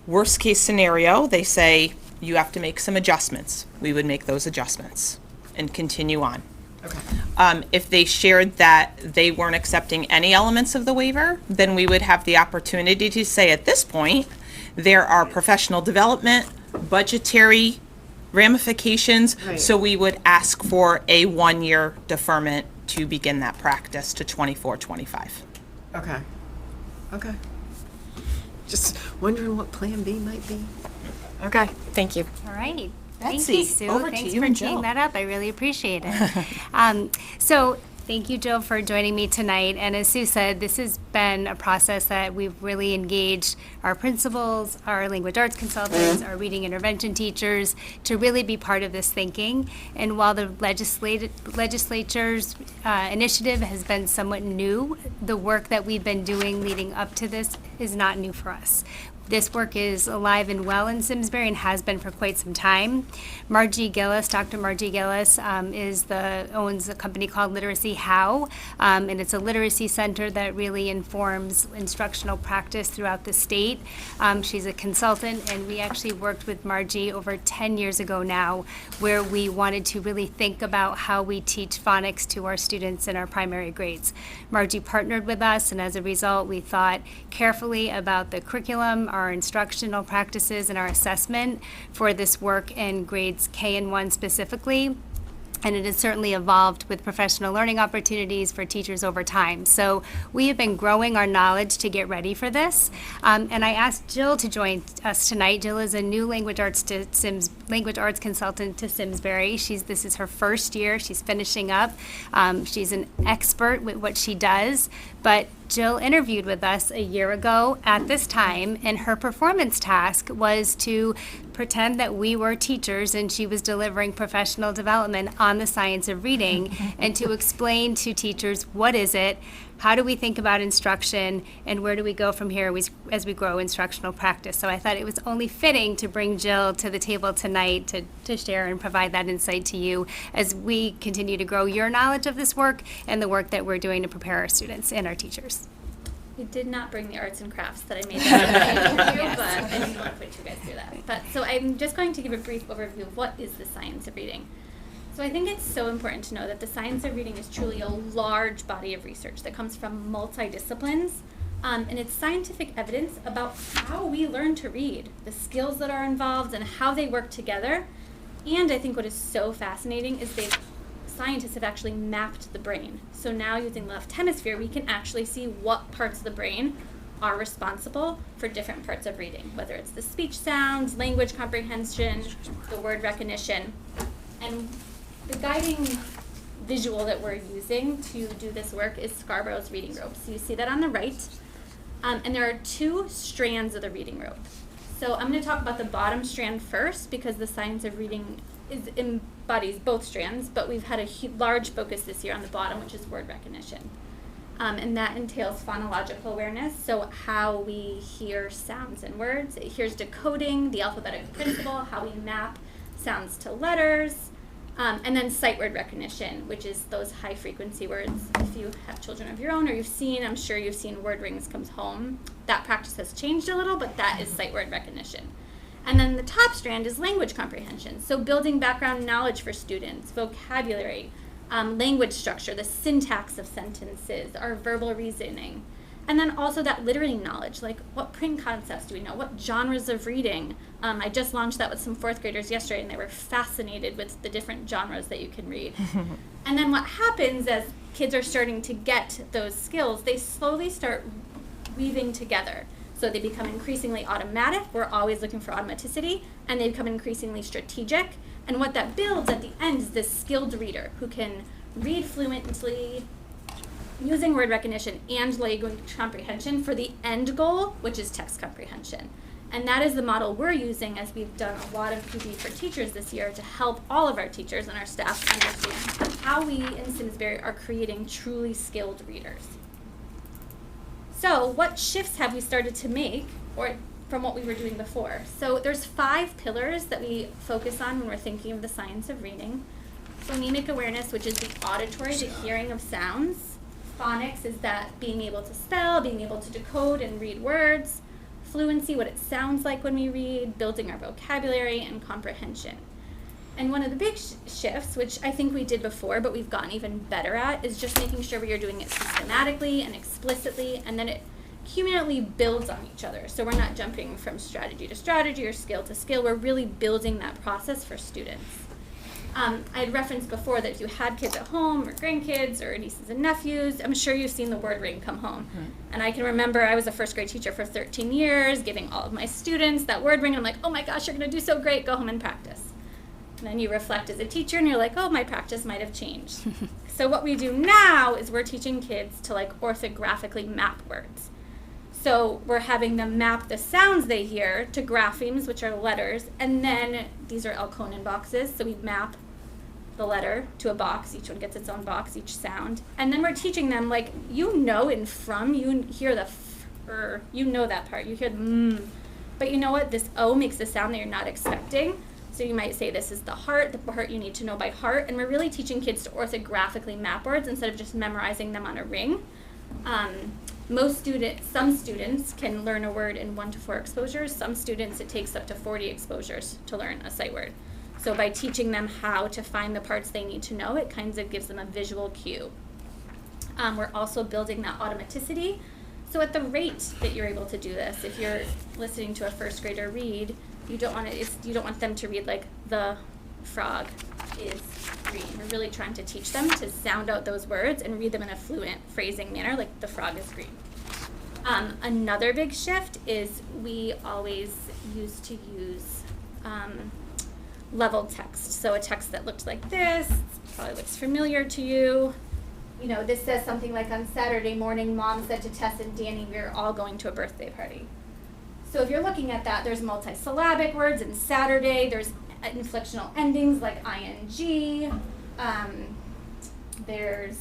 worst case scenario, they say you have to make some adjustments. We would make those adjustments and continue on. Okay. If they shared that they weren't accepting any elements of the waiver, then we would have the opportunity to say at this point, there are professional development, budgetary ramifications, Right. so we would ask for a 1-year deferment to begin that practice to 24-25. Okay. Okay. Just wondering what Plan B might be. Okay, thank you. All right. Betsy, Thank you, Sue. over to Thanks you for and teeing Jill. that up. I really appreciate it. So Thank you, Jill, for joining me tonight. And as Sue said, this has been a process that we've really engaged our principals, our language arts consultants, our reading intervention teachers to really be part of this thinking. And while the legislature's initiative has been somewhat new, the work that we've been doing leading up to this is not new for us. This work is alive and well in Simsbury and has been for quite some time. Margie Gillis, Dr. Margie Gillis, owns a company called Literacy How, and it's a literacy center that really informs instructional practice throughout the state. She's a consultant, and we actually worked with Margie over 10 years ago now, where we wanted to really think about how we teach phonics to our students in our primary grades. Margie partnered with us, and as a result, we thought carefully about the curriculum, our instructional practices, and our assessment for this work in grades K and 1 specifically. And it has certainly evolved with professional learning opportunities for teachers over time. So we have been growing our knowledge to get ready for this. And I asked Jill to join us tonight. Jill is a new language arts consultant to Simsbury. This is her first year. She's finishing up. She's an expert with what she does. But Jill interviewed with us a year ago at this time, and her performance task was to pretend that we were teachers and she was delivering professional development on the science of reading and to explain to teachers what is it, how do we think about instruction, and where do we go from here as we grow instructional practice. So I thought it was only fitting to bring Jill to the table tonight to share and provide that insight to you as we continue to grow your knowledge of this work and the work that we're doing to prepare our students and our teachers. I did not bring the arts and crafts that I made that interview, but I didn't want to put you guys through that. But so I'm just going to give a brief overview of what is the science of reading. So I think it's so important to know that the science of reading is truly a large body of research that comes from multidisciplines, and it's scientific evidence about how we learn to read, the skills that are involved, and how they work together. And I think what is so fascinating is scientists have actually mapped the brain. So now using the left hemisphere, we can actually see what parts of the brain are responsible for different parts of reading, whether it's the speech sounds, language comprehension, the word recognition. And the guiding visual that we're using to do this work is Scarborough's reading rope. So you see that on the right. And there are two strands of the reading rope. So I'm going to talk about the bottom strand first because the science of reading embodies both strands, but we've had a large focus this year on the bottom, which is word recognition. And that entails phonological awareness, so how we hear sounds and words. Here's decoding, the alphabetic principle, how we map sounds to letters, and then sight word recognition, which is those high frequency words. If you have children of your own or I'm sure you've seen word rings comes home. That practice has changed a little, but that is sight word recognition. And then the top strand is language comprehension. So building background knowledge for students, vocabulary, language structure, the syntax of sentences, our verbal reasoning. And then also that literary knowledge, like what print concepts do we know? What genres of reading? I just launched that with some fourth graders yesterday, and they were fascinated with the different genres that you can read. And then what happens as kids are starting to get those skills, they slowly start weaving together. So they become increasingly automatic. We're always looking for automaticity, and they become increasingly strategic. And what that builds at the end is this skilled reader who can read fluently using word recognition and language comprehension for the end goal, which is text comprehension. And that is the model we're using as we've done a lot of PD for teachers this year to help all of our teachers and our staff understand how we in Simsbury are creating truly skilled readers. So what shifts have we started to make or from what we were doing before? So there's 5 pillars that we focus on when we're thinking of the science of reading. Phonemic awareness, which is the auditory, the hearing of sounds. Phonics is that being able to spell, being able to decode and read words. Fluency, what it sounds like when we read, building our vocabulary, and comprehension. And one of the big shifts, which I think we did before, but we've gotten even better at, is just making sure we are doing it systematically and explicitly, and then it cumulatively builds on each other. So we're not jumping from strategy to strategy or skill to skill. We're really building that process for students. I had referenced before that if you had kids at home or grandkids or nieces and nephews, I'm sure you've seen the word ring come home. And I can remember I was a first grade teacher for 13 years, giving all of my students that word ring. And I'm like, oh my gosh, you're going to do so great. Go home and practice. And then you reflect as a teacher and you're like, oh, my practice might have changed. So what we do now is we're teaching kids to like orthographically map words. So we're having them map the sounds they hear to graphemes, which are letters, and then these are Elkonin boxes, so we map the letter to a box. Each one gets its own box, each sound. And then we're teaching them, like, you know in from, you hear the f, you know that part, you hear the mm. But you know what? This O makes a sound that you're not expecting. So you might say this is the heart you need to know by heart. And we're really teaching kids to orthographically map words instead of just memorizing them on a ring. Some students can learn a word in 1 to 4 exposures. Some students, it takes up to 40 exposures to learn a sight word. So by teaching them how to find the parts they need to know, it kind of gives them a visual cue. We're also building that automaticity. So at the rate that you're able to do this, if you're listening to a first grader read, you don't want them to read like the frog is green. We're really trying to teach them to sound out those words and read them in a fluent phrasing manner, like the frog is green. Another big shift is we always used to use level text. So a text that looked like this, probably looks familiar to you. You know, this says something like, on Saturday morning, Mom said to Tess and Danny, we were all going to a birthday party. So if you're looking at that, there's multisyllabic words in Saturday, there's inflectional endings like ing, there's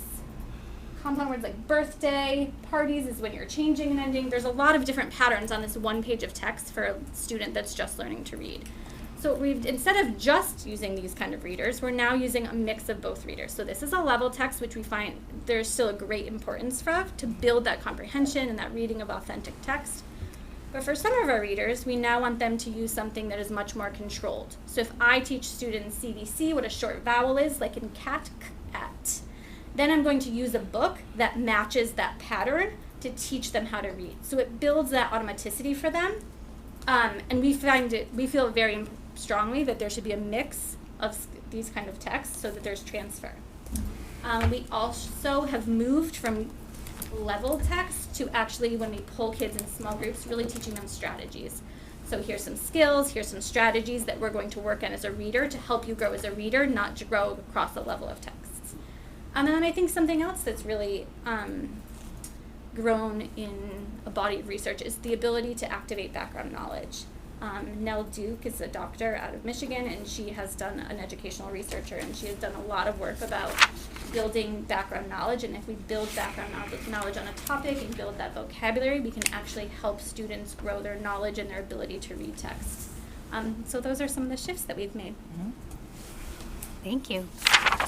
compound words like birthday, parties is when you're changing an ending. There's a lot of different patterns on this one page of text for a student that's just learning to read. So instead of just using these kind of readers, we're now using a mix of both readers. So this is a level text, which we find there's still a great importance for to build that comprehension and that reading of authentic text. But for some of our readers, we now want them to use something that is much more controlled. So if I teach students CVC, what a short vowel is, like in cat, at, then I'm going to use a book that matches that pattern to teach them how to read. So it builds that automaticity for them. And we feel very strongly that there should be a mix of these kind of texts so that there's transfer. We also have moved from level text to actually, when we pull kids in small groups, really teaching them strategies. So here's some skills, here's some strategies that we're going to work on as a reader to help you grow as a reader, not to grow across a level of texts. And then I think something else that's really grown in a body of research is the ability to activate background knowledge. Nell Duke is a doctor out of Michigan, and she has done an educational researcher, and she has done a lot of work about building background knowledge. And if we build background knowledge on a topic and build that vocabulary, we can actually help students grow their knowledge and their ability to read text. So those are some of the shifts that we've made. Mm-hmm. Thank you.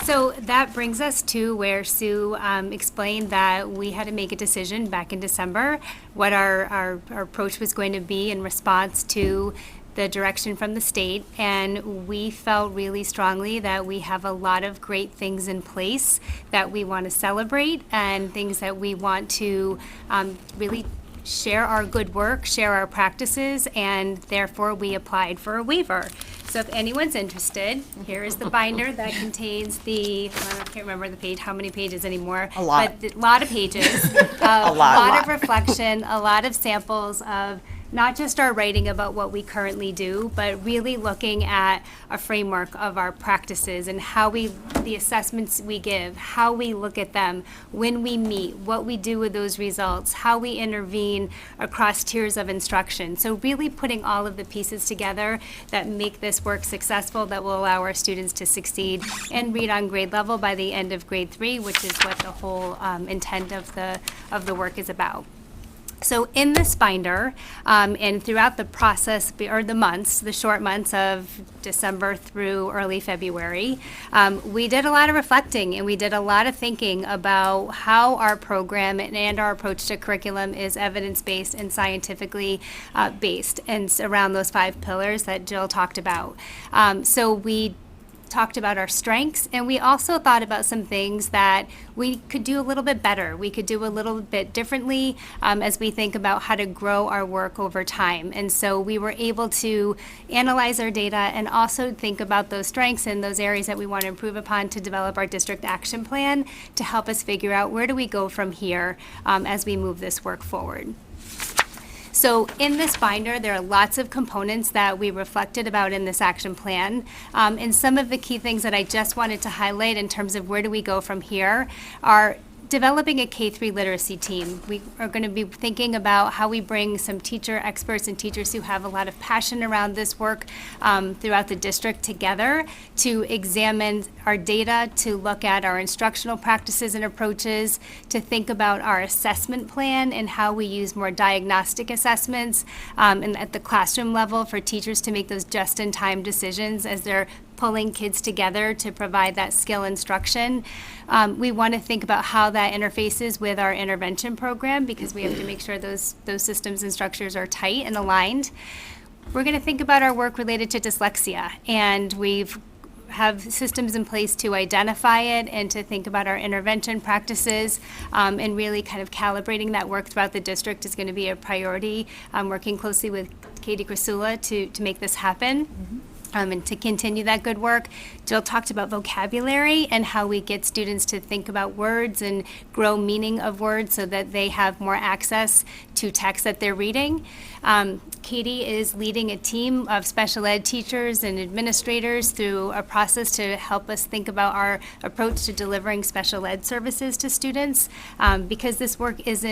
So that brings us to where Sue explained that we had to make a decision back in December what our approach was going to be in response to the direction from the state, and we felt really strongly that we have a lot of great things in place that we want to celebrate and things that we want to really share our good work, share our practices, and therefore we applied for a waiver. So if anyone's interested, here is the binder that contains I can't remember the page, how many pages anymore. A lot. But a lot of pages, a lot of reflection, a lot of samples of not just our writing about what we currently do, but really looking at a framework of our practices and how the assessments we give, how we look at them, when we meet, what we do with those results, how we intervene across tiers of instruction. So really putting all of the pieces together that make this work successful, that will allow our students to succeed and read on grade level by the end of grade 3, which is what the whole intent of the work is about. So in this binder, and throughout the process, or the short months of December through early February, we did a lot of reflecting and we did a lot of thinking about how our program and our approach to curriculum is evidence-based and scientifically based, and around those 5 pillars that Jill talked about. So we talked about our strengths, and we also thought about some things that we could do a little bit better. We could do a little bit differently as we think about how to grow our work over time. And so we were able to analyze our data and also think about those strengths and those areas that we want to improve upon to develop our district action plan to help us figure out where do we go from here as we move this work forward. So in this binder, there are lots of components that we reflected about in this action plan. And some of the key things that I just wanted to highlight in terms of where do we go from here are developing a K-3 literacy team. We are going to be thinking about how we bring some teacher experts and teachers who have a lot of passion around this work throughout the district together to examine our data, to look at our instructional practices and approaches, to think about our assessment plan and how we use more diagnostic assessments and at the classroom level for teachers to make those just-in-time decisions as they're pulling kids together to provide that skill instruction. We want to think about how that interfaces with our intervention program because we have to make sure those systems and structures are tight and aligned. We're going to think about our work related to dyslexia, and we've have systems in place to identify it and to think about our intervention practices and really kind of calibrating that work throughout the district is going to be a priority. Working closely with Katie Crisula to make this happen. And to continue that good work. Jill talked about vocabulary and how we get students to think about words and grow meaning of words so that they have more access to text that they're reading. Katie is leading a team of special ed teachers and administrators through a process to help us think about our approach to delivering special ed services to students because this work is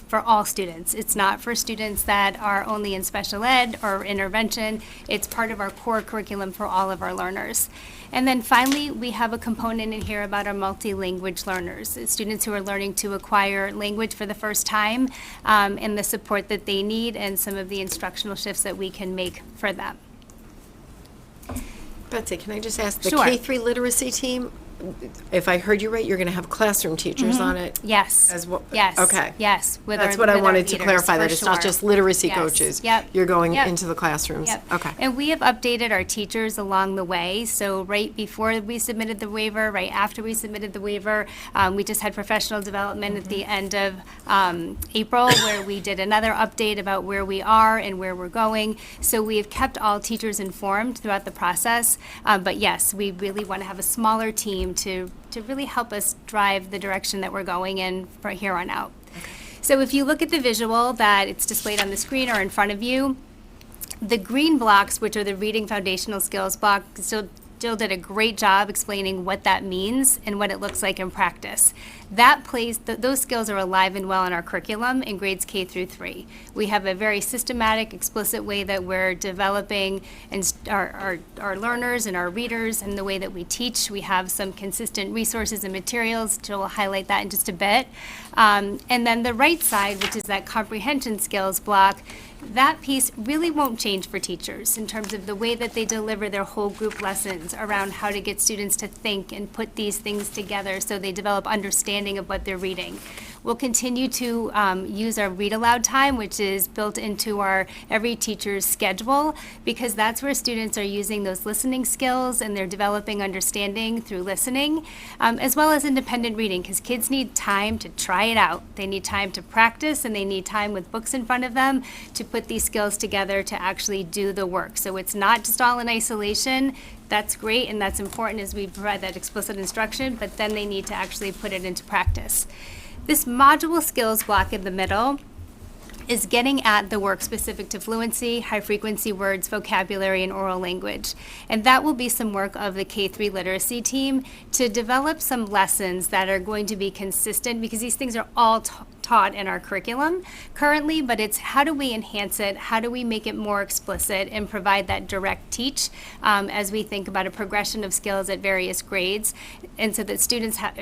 for all students. It's not for students that are only in special ed or intervention. It's part of our core curriculum for all of our learners. And then finally, we have a component in here about our multi-language learners, students who are learning to acquire language for the first time and the support that they need and some of the instructional shifts that we can make for them. Betsy, can I just ask, the Sure. K-3 literacy team, if I heard you right, you're going to have classroom teachers on it? Yes. As well? Yes. Okay. Yes. With That's our- what I with our wanted to leaders, clarify, for that it's not sure. just literacy Yes. coaches. Yep. You're going Yep. into the classrooms. Yep. Okay. And we have updated our teachers along the way. So right before we submitted the waiver, right after we submitted the waiver, we just had professional development at the end of April where we did another update about where we are and where we're going. So we have kept all teachers informed throughout the process. But yes, we really want to have a smaller team to really help us drive the direction that we're going in from here on out. So if you look at the visual that it's displayed on the screen or in front of you, the green blocks, which are the reading foundational skills block, Jill did a great job explaining what that means and what it looks like in practice. That plays, those skills are alive and well in our curriculum in grades K through 3. We have a very systematic, explicit way that we're developing and our learners and our readers and the way that we teach. We have some consistent resources and materials. Jill will highlight that in just a bit. And then the right side, which is that comprehension skills block, that piece really won't change for teachers in terms of the way that they deliver their whole group lessons around how to get students to think and put these things together so they develop understanding of what they're reading. We'll continue to use our read aloud time, which is built into our every teacher's schedule, because that's where students are using those listening skills and they're developing understanding through listening, as well as independent reading, because kids need time to try it out. They need time to practice and they need time with books in front of them to put these skills together to actually do the work. So it's not just all in isolation. That's great and that's important as we provide that explicit instruction, but then they need to actually put it into practice. This module skills block in the middle is getting at the work specific to fluency, high frequency words, vocabulary, and oral language. And that will be some work of the K-3 literacy team to develop some lessons that are going to be consistent, because these things are all taught in our curriculum currently, but it's how do we enhance it, how do we make it more explicit and provide that direct teach as we think about a progression of skills at various grades, and so that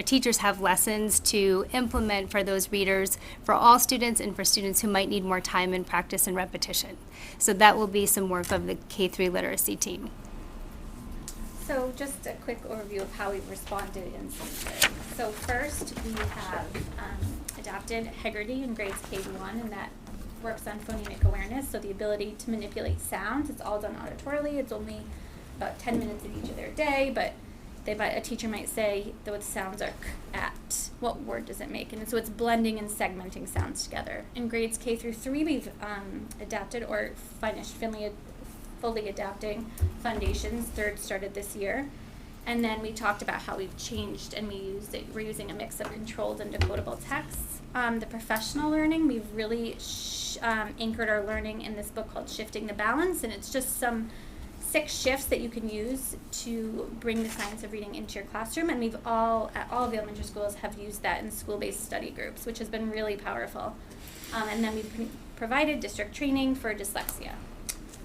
teachers have lessons to implement for those readers, for all students and for students who might need more time and practice and repetition. So that will be some work of the K-3 literacy team. So just a quick overview of how we've responded in Simsbury. So first, we have adopted Hegarty in grades K-1, and that works on phonemic awareness, so the ability to manipulate sounds. It's all done auditorily. It's only about 10 minutes of each of their day, but a teacher might say, those sounds are at, what word does it make? And so it's blending and segmenting sounds together. In grades K through 3, we've adapted or finished fully adapting Foundations. Third started this year. And then we talked about how we've changed and we're using a mix of controlled and decodable texts. The professional learning, we've really anchored our learning in this book called Shifting the Balance, and it's just some 6 shifts that you can use to bring the science of reading into your classroom, and we've all, at all of the elementary schools, have used that in school-based study groups, which has been really powerful. And then we've provided district training for dyslexia.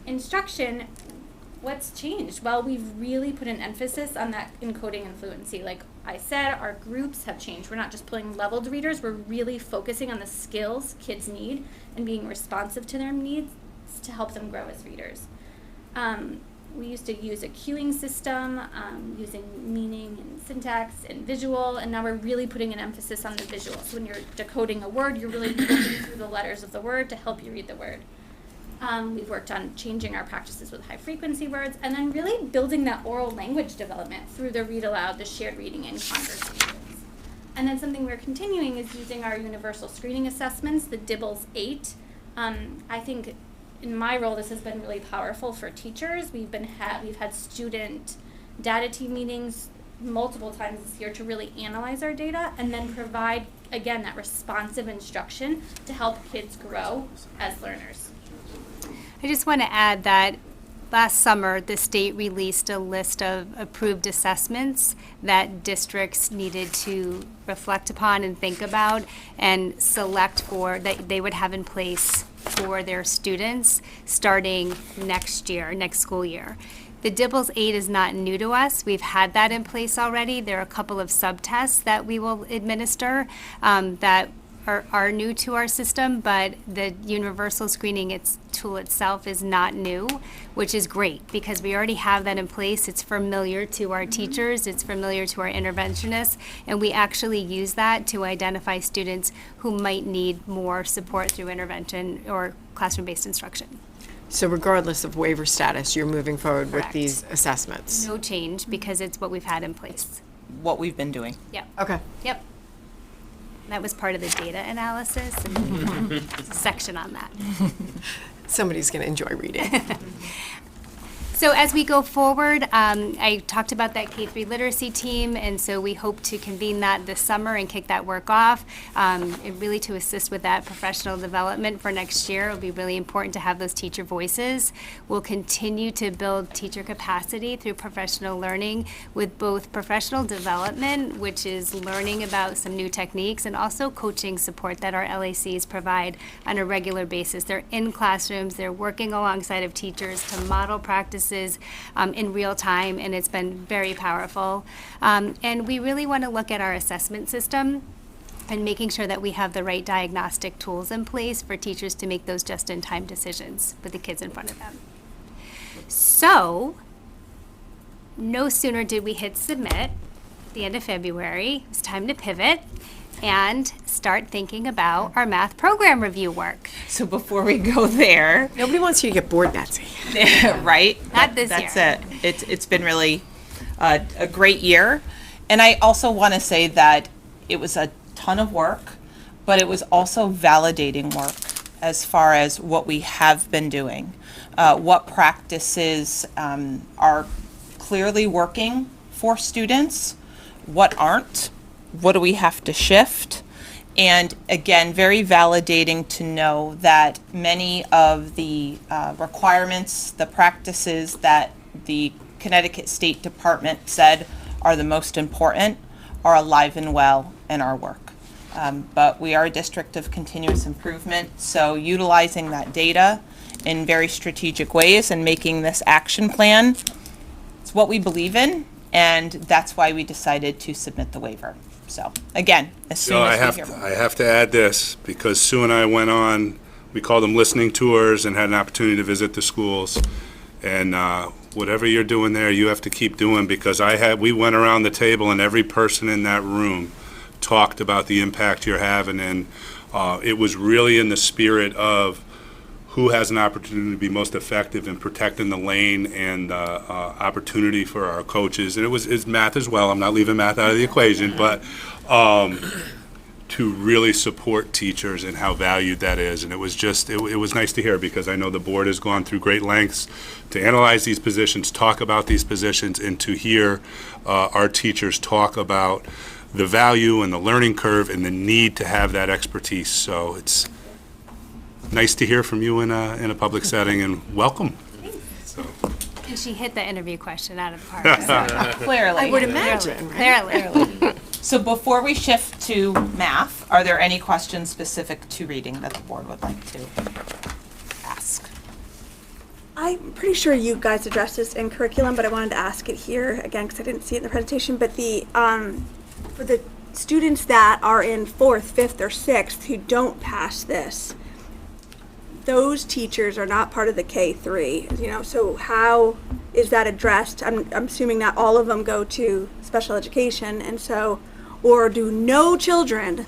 Instruction, what's changed? Well, we've really put an emphasis on that encoding and fluency. Like I said, our groups have changed. We're not just pulling leveled readers, we're really focusing on the skills kids need and being responsive to their needs to help them grow as readers. We used to use a cueing system, using meaning and syntax and visual, and now we're really putting an emphasis on the visual. So when you're decoding a word, you're really looking through the letters of the word to help you read the word. We've worked on changing our practices with high frequency words, and then really building that oral language development through the read aloud, the shared reading, and conversations. And then something we're continuing is using our universal screening assessments, the DIBELS 8. I think in my role, this has been really powerful for teachers. We've had student data team meetings multiple times this year to really analyze our data and then provide, again, that responsive instruction to help kids grow as learners. I just want to add that last summer, the state released a list of approved assessments that districts needed to reflect upon and think about and select for, that they would have in place for their students starting next school year. The DIBELS 8 is not new to us. We've had that in place already. There are a couple of subtests that we will administer that are new to our system, but the universal screening tool itself is not new, which is great because we already have that in place. It's familiar to our teachers, it's familiar to our interventionists, and we actually use that to identify students who might need more support through intervention or classroom-based instruction. So regardless of waiver status, you're moving forward Correct. with these assessments? No change because it's what we've had in place. What we've been doing. Yep. Okay. Yep. That was part of the data analysis and there's a section on that. Somebody's going to enjoy reading. So as we go forward, I talked about that K-3 literacy team, and so we hope to convene that this summer and kick that work off, and really to assist with that professional development for next year. It'll be really important to have those teacher voices. We'll continue to build teacher capacity through professional learning with both professional development, which is learning about some new techniques, and also coaching support that our LACs provide on a regular basis. They're in classrooms, they're working alongside of teachers to model practices in real time, and it's been very powerful. And we really want to look at our assessment system and making sure that we have the right diagnostic tools in place for teachers to make those just-in-time decisions with the kids in front of them. So, no sooner did we hit submit at the end of February, it was time to pivot and start thinking about our math program review work. So before we go there, Nobody wants you to get bored, Betsy. right? Not this That's year. it. It's been really a great year. And I also want to say that it was a ton of work, but it was also validating work as far as what we have been doing. What practices are clearly working for students, what aren't, what do we have to shift? And again, very validating to know that many of the requirements, the practices that the Connecticut State Department said are the most important are alive and well in our work. But we are a district of continuous improvement, so utilizing that data in very strategic ways and making this action plan, it's what we believe in, and that's why we decided to submit the waiver. So, again, as soon as we hear more. I have to add this, because Sue and I went on, we called them listening tours, and had an opportunity to visit the schools. And whatever you're doing there, you have to keep doing, because we went around the table, and every person in that room talked about the impact you're having, and it was really in the spirit of who has an opportunity to be most effective in protecting the lane and opportunity for our coaches. And it's math as well. I'm not leaving math out of the equation, but to really support teachers and how valued that is. And it was just, it was nice to hear, because I know the board has gone through great lengths to analyze these positions, talk about these positions, and to hear our teachers talk about the value and the learning curve and the need to have that expertise. So it's nice to hear from you in a public setting, and welcome. So. And she hit the interview question out of the park. So. Clearly. I would imagine. Clearly. So before we shift to math, are there any questions specific to reading that the board would like to ask? I'm pretty sure you guys addressed this in curriculum, but I wanted to ask it here again because I didn't see it in the presentation. But the for the students that are in 4th, 5th, or 6th who don't pass this, those teachers are not part of the K-3. You know, so how is that addressed? I'm assuming not all of them go to special education, and so, or do no children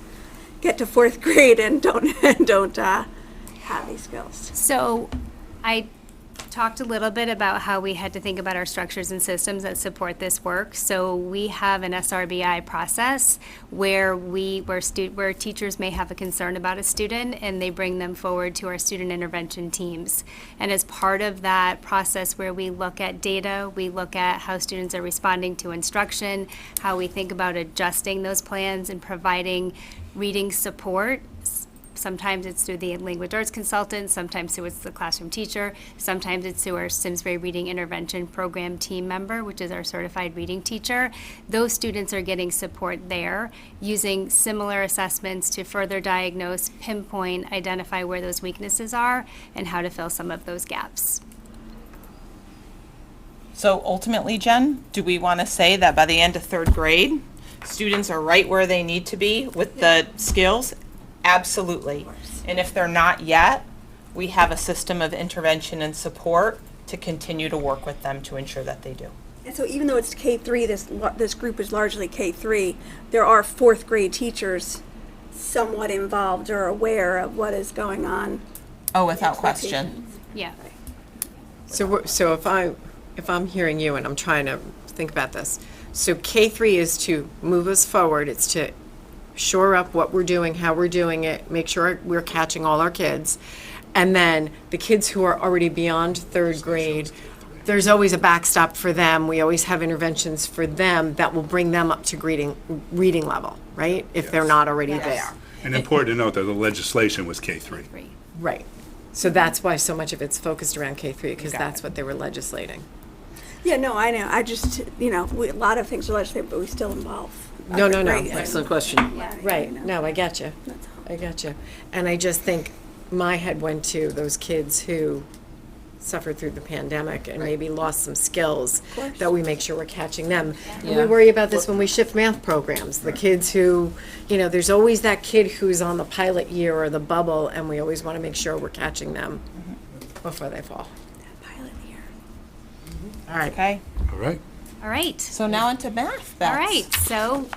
get to 4th grade and don't have these skills? So I talked a little bit about how we had to think about our structures and systems that support this work. So we have an SRBI process where where teachers may have a concern about a student and they bring them forward to our student intervention teams. And as part of that process where we look at data, we look at how students are responding to instruction, how we think about adjusting those plans and providing reading support. Sometimes it's through the language arts consultant, sometimes it's the classroom teacher, sometimes it's through our Simsbury Reading Intervention Program team member, which is our certified reading teacher. Those students are getting support there using similar assessments to further diagnose, pinpoint, identify where those weaknesses are, and how to fill some of those gaps. So ultimately, Jen, do we want to say that by the end of 3rd grade, students are right where they need to be with the skills? Absolutely. And if they're not yet, we have a system of intervention and support to continue to work with them to ensure that they do. And so even though it's K-3, this group is largely K-3, there are 4th grade teachers somewhat involved or aware of what is going on. Oh, without question. Yeah. So if I'm hearing you and I'm trying to think about this, so K-3 is to move us forward. It's to shore up what we're doing, how we're doing it, make sure we're catching all our kids. And then the kids who are already beyond 3rd grade, there's always a backstop for them. We always have interventions for them that will bring them up to reading level, right? If they're not already there. And important to note that the legislation was K-3. Right. So that's why so much of it's focused around K-3, because that's what they were legislating. Yeah, no, I know. I just, a lot of things are legislated, but we still involve. No. Excellent question. Right, no, I get you. And I just think my head went to those kids who suffered through the pandemic and maybe lost some skills, that we make sure we're catching them. And we worry about this when we shift math programs. The kids who, there's always that kid who's on the pilot year or the bubble, and we always want to make sure we're catching them before they fall. Pilot year. All right. Okay. All right. All right. So now into math. All right. So,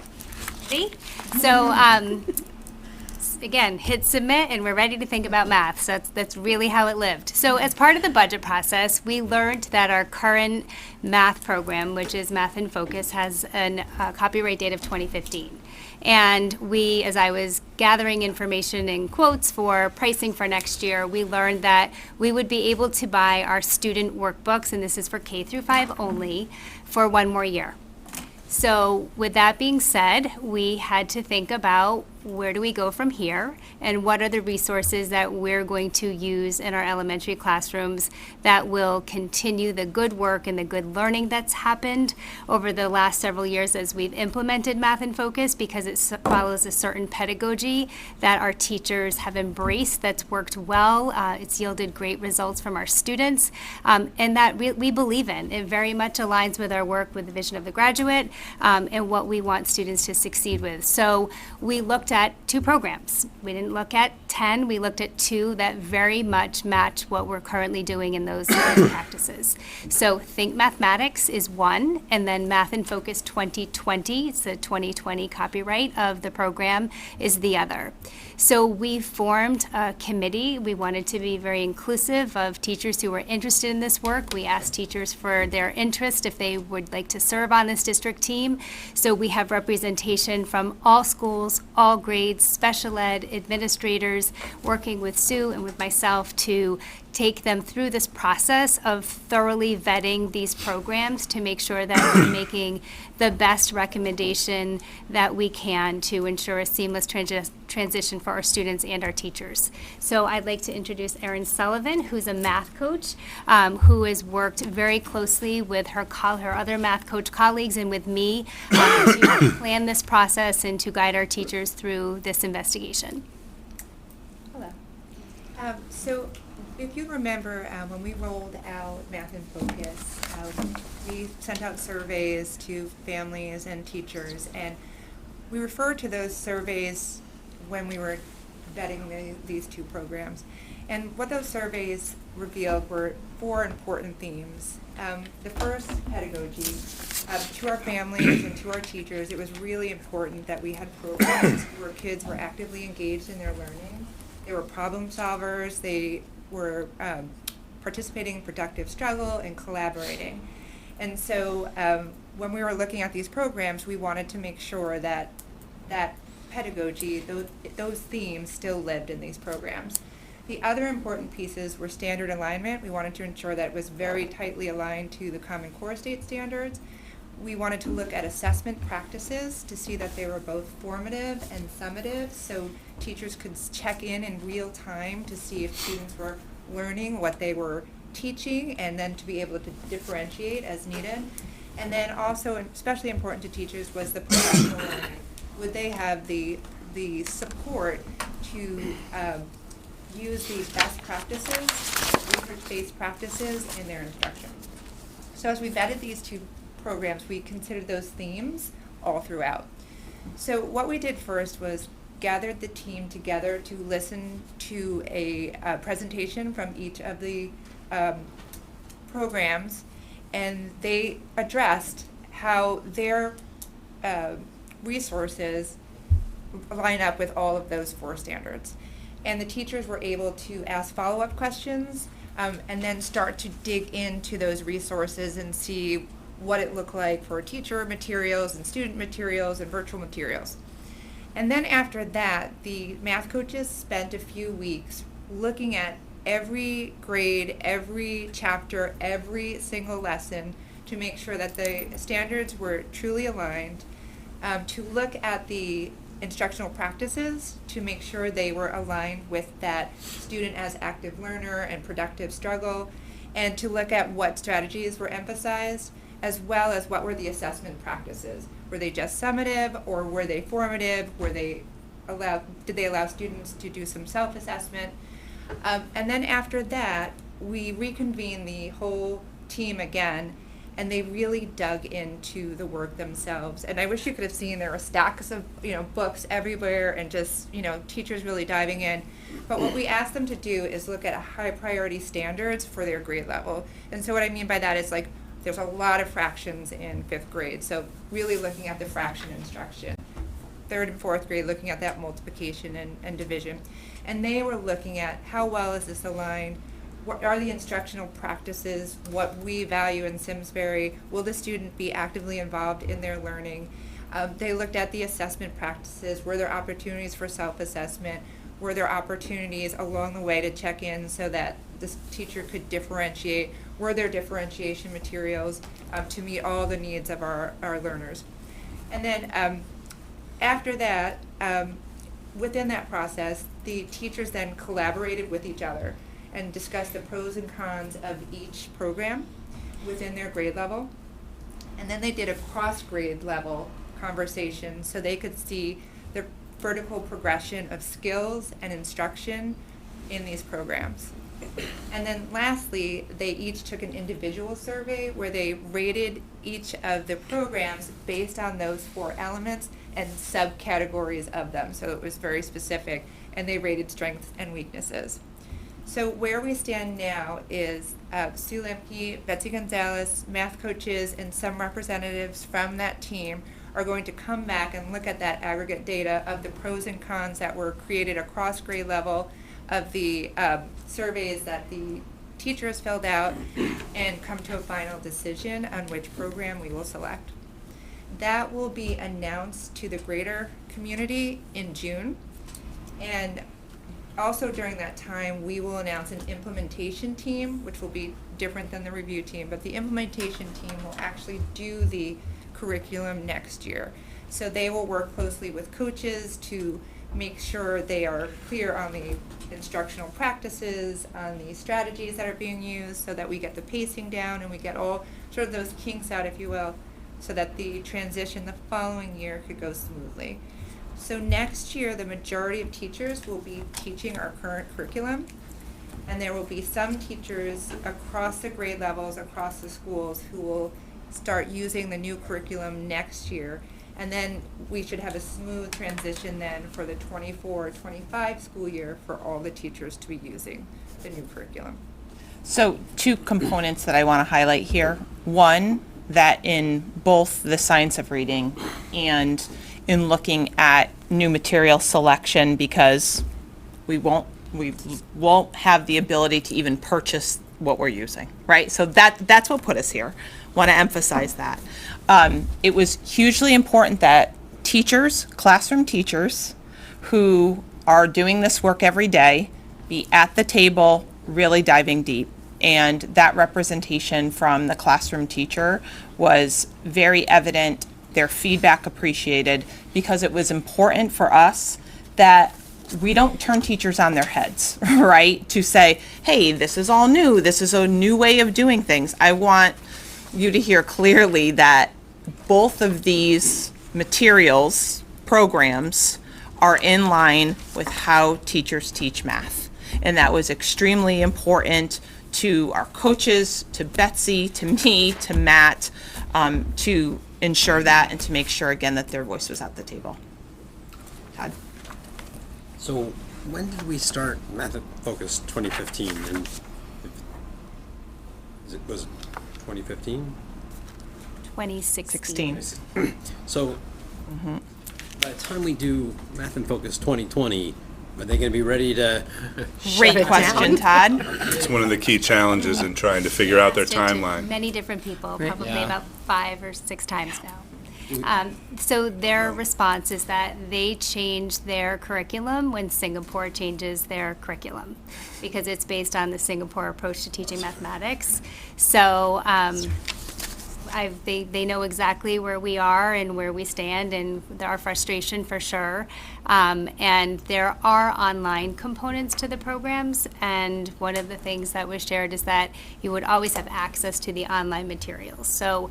again, hit submit and we're ready to think about math. So that's really how it lived. So as part of the budget process, we learned that our current math program, which is Math in Focus, has a copyright date of 2015. And we, as I was gathering information and quotes for pricing for next year, we learned that we would be able to buy our student workbooks, and this is for K through 5 only, for 1 more year. So with that being said, we had to think about where do we go from here and what are the resources that we're going to use in our elementary classrooms that will continue the good work and the good learning that's happened over the last several years as we've implemented Math in Focus, because it follows a certain pedagogy that our teachers have embraced that's worked well. It's yielded great results from our students, and that we believe in. It very much aligns with our work with the vision of the graduate and what we want students to succeed with. So we looked at 2 programs. We didn't look at 10, we looked at 2 that very much match what we're currently doing in those practices. So Think Mathematics is one, and then Math in Focus 2020, it's the 2020 copyright of the program, is the other. So we formed a committee. We wanted to be very inclusive of teachers who were interested in this work. We asked teachers for their interest if they would like to serve on this district team. So we have representation from all schools, all grades, special ed, administrators, teachers, working with Sue and with myself to take them through this process of thoroughly vetting these programs to make sure that we're making the best recommendation that we can to ensure a seamless transition for our students and our teachers. So I'd like to introduce Erin Sullivan, who's a math coach, who has worked very closely with her other math coach colleagues and with me to plan this process and to guide our teachers through this investigation. Hello. So if you remember, when we rolled out Math in Focus, we sent out surveys to families and teachers, and we referred to those surveys when we were vetting these two programs. And what those surveys revealed were 4 important themes. The first, pedagogy. To our families and to our teachers, it was really important that we had programs where kids were actively engaged in their learning. They were problem solvers, they were participating in productive struggle and collaborating. And so when we were looking at these programs, we wanted to make sure that that pedagogy, those themes still lived in these programs. The other important pieces were standard alignment. We wanted to ensure that it was very tightly aligned to the Common Core state standards. We wanted to look at assessment practices to see that they were both formative and summative, so teachers could check in real time to see if students were learning what they were teaching, and then to be able to differentiate as needed. And then also, and especially important to teachers, was the professional learning. Would they have the support to use these best practices, research-based practices in their instruction? So as we vetted these two programs, we considered those themes all throughout. So what we did first was gathered the team together to listen to a presentation from each of the programs, and they addressed how their resources line up with all of those 4 standards. And the teachers were able to ask follow-up questions and then start to dig into those resources and see what it looked like for teacher materials and student materials and virtual materials. And then after that, the math coaches spent a few weeks looking at every grade, every chapter, every single lesson to make sure that the standards were truly aligned, to look at the instructional practices to make sure they were aligned with that student as active learner and productive struggle, and to look at what strategies were emphasized, as well as what were the assessment practices. Were they just summative, or were they formative? Did they allow students to do some self-assessment? And then after that, we reconvened the whole team again, and they really dug into the work themselves. And I wish you could have seen, there were stacks of books everywhere, and just teachers really diving in. But what we asked them to do is look at high priority standards for their grade level. And so what I mean by that is, like, there's a lot of fractions in 5th grade, so really looking at the fraction instruction. 3rd and 4th grade, looking at that multiplication and division. And they were looking at how well is this aligned, what are the instructional practices, what we value in Simsbury, will the student be actively involved in their learning. They looked at the assessment practices, were there opportunities for self-assessment, were there opportunities along the way to check in so that this teacher could differentiate, were there differentiation materials to meet all the needs of our learners. And then after that, within that process, the teachers then collaborated with each other and discussed the pros and cons of each program within their grade level. And then they did a cross-grade level conversation so they could see the vertical progression of skills and instruction in these programs. And then lastly, they each took an individual survey where they rated each of the programs based on those 4 elements and subcategories of them. So it was very specific, and they rated strengths and weaknesses. So where we stand now is Sue Lemke, Betsy Gonzalez, math coaches, and some representatives from that team are going to come back and look at that aggregate data of the pros and cons that were created across grade level, of the surveys that the teachers filled out, and come to a final decision on which program we will select. That will be announced to the greater community in June, and also during that time, we will announce an implementation team, which will be different than the review team, but the implementation team will actually do the curriculum next year. So they will work closely with coaches to make sure they are clear on the instructional practices, on the strategies that are being used, so that we get the pacing down and we get all sort of those kinks out, if you will, so that the transition the following year could go smoothly. So next year, the majority of teachers will be teaching our current curriculum, and there will be some teachers across the grade levels, across the schools, who will start using the new curriculum next year. And then we should have a smooth transition then for the 24-25 school year for all the teachers to be using the new curriculum. So 2 components that I want to highlight here. One, that in both the science of reading and in looking at new material selection, because we won't have the ability to even purchase what we're using, right? So that's what put us here. Want to emphasize that. It was hugely important that teachers, classroom teachers, who are doing this work every day, be at the table, really diving deep. And that representation from the classroom teacher was very evident, their feedback appreciated, because it was important for us that we don't turn teachers on their heads, right? To say, hey, this is all new, this is a new way of doing things. I want you to hear clearly that both of these materials, programs, are in line with how teachers teach math. And that was extremely important to our coaches, to Betsy, to me, to Matt, to ensure that and to make sure, again, that their voice was at the table. Todd? So when did we start Math Focus 2015? And was it 2015? 2016. So by the time we do Math and Focus 2020, are they going to be ready to? Great question, Todd. It's one of the key challenges in trying to figure out their timeline. Many different people, probably Yeah. about 5 or 6 times now. So their response is that they change their curriculum when Singapore changes their curriculum, because it's based on the Singapore approach to teaching mathematics. So they know exactly where we are and where we stand and our frustration for sure. And there are online components to the programs, and one of the things that was shared is that you would always have access to the online materials. So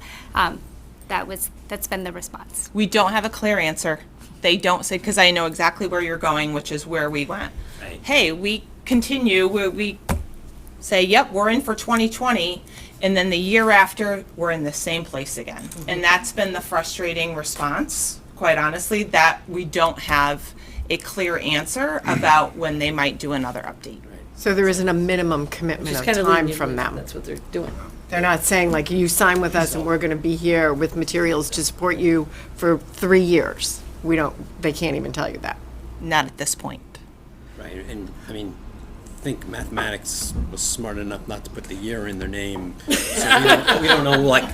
that's been the response. We don't have a clear answer. They don't say, because I know exactly where you're going, which is where we went. Right. Hey, we continue, we say, yep, we're in for 2020, and then the year after, we're in the same place again. And that's been the frustrating response, quite honestly, that we don't have a clear answer about when they might do another update. So there isn't a minimum commitment Just of kind of time lenient from with them. That's what they're doing. They're not saying like, you sign with us and we're going to be here with materials to support you for 3 years. They can't even tell you that. Not at this point. Right, and I mean, I think mathematics was smart enough not to put the year in their name, so we don't know like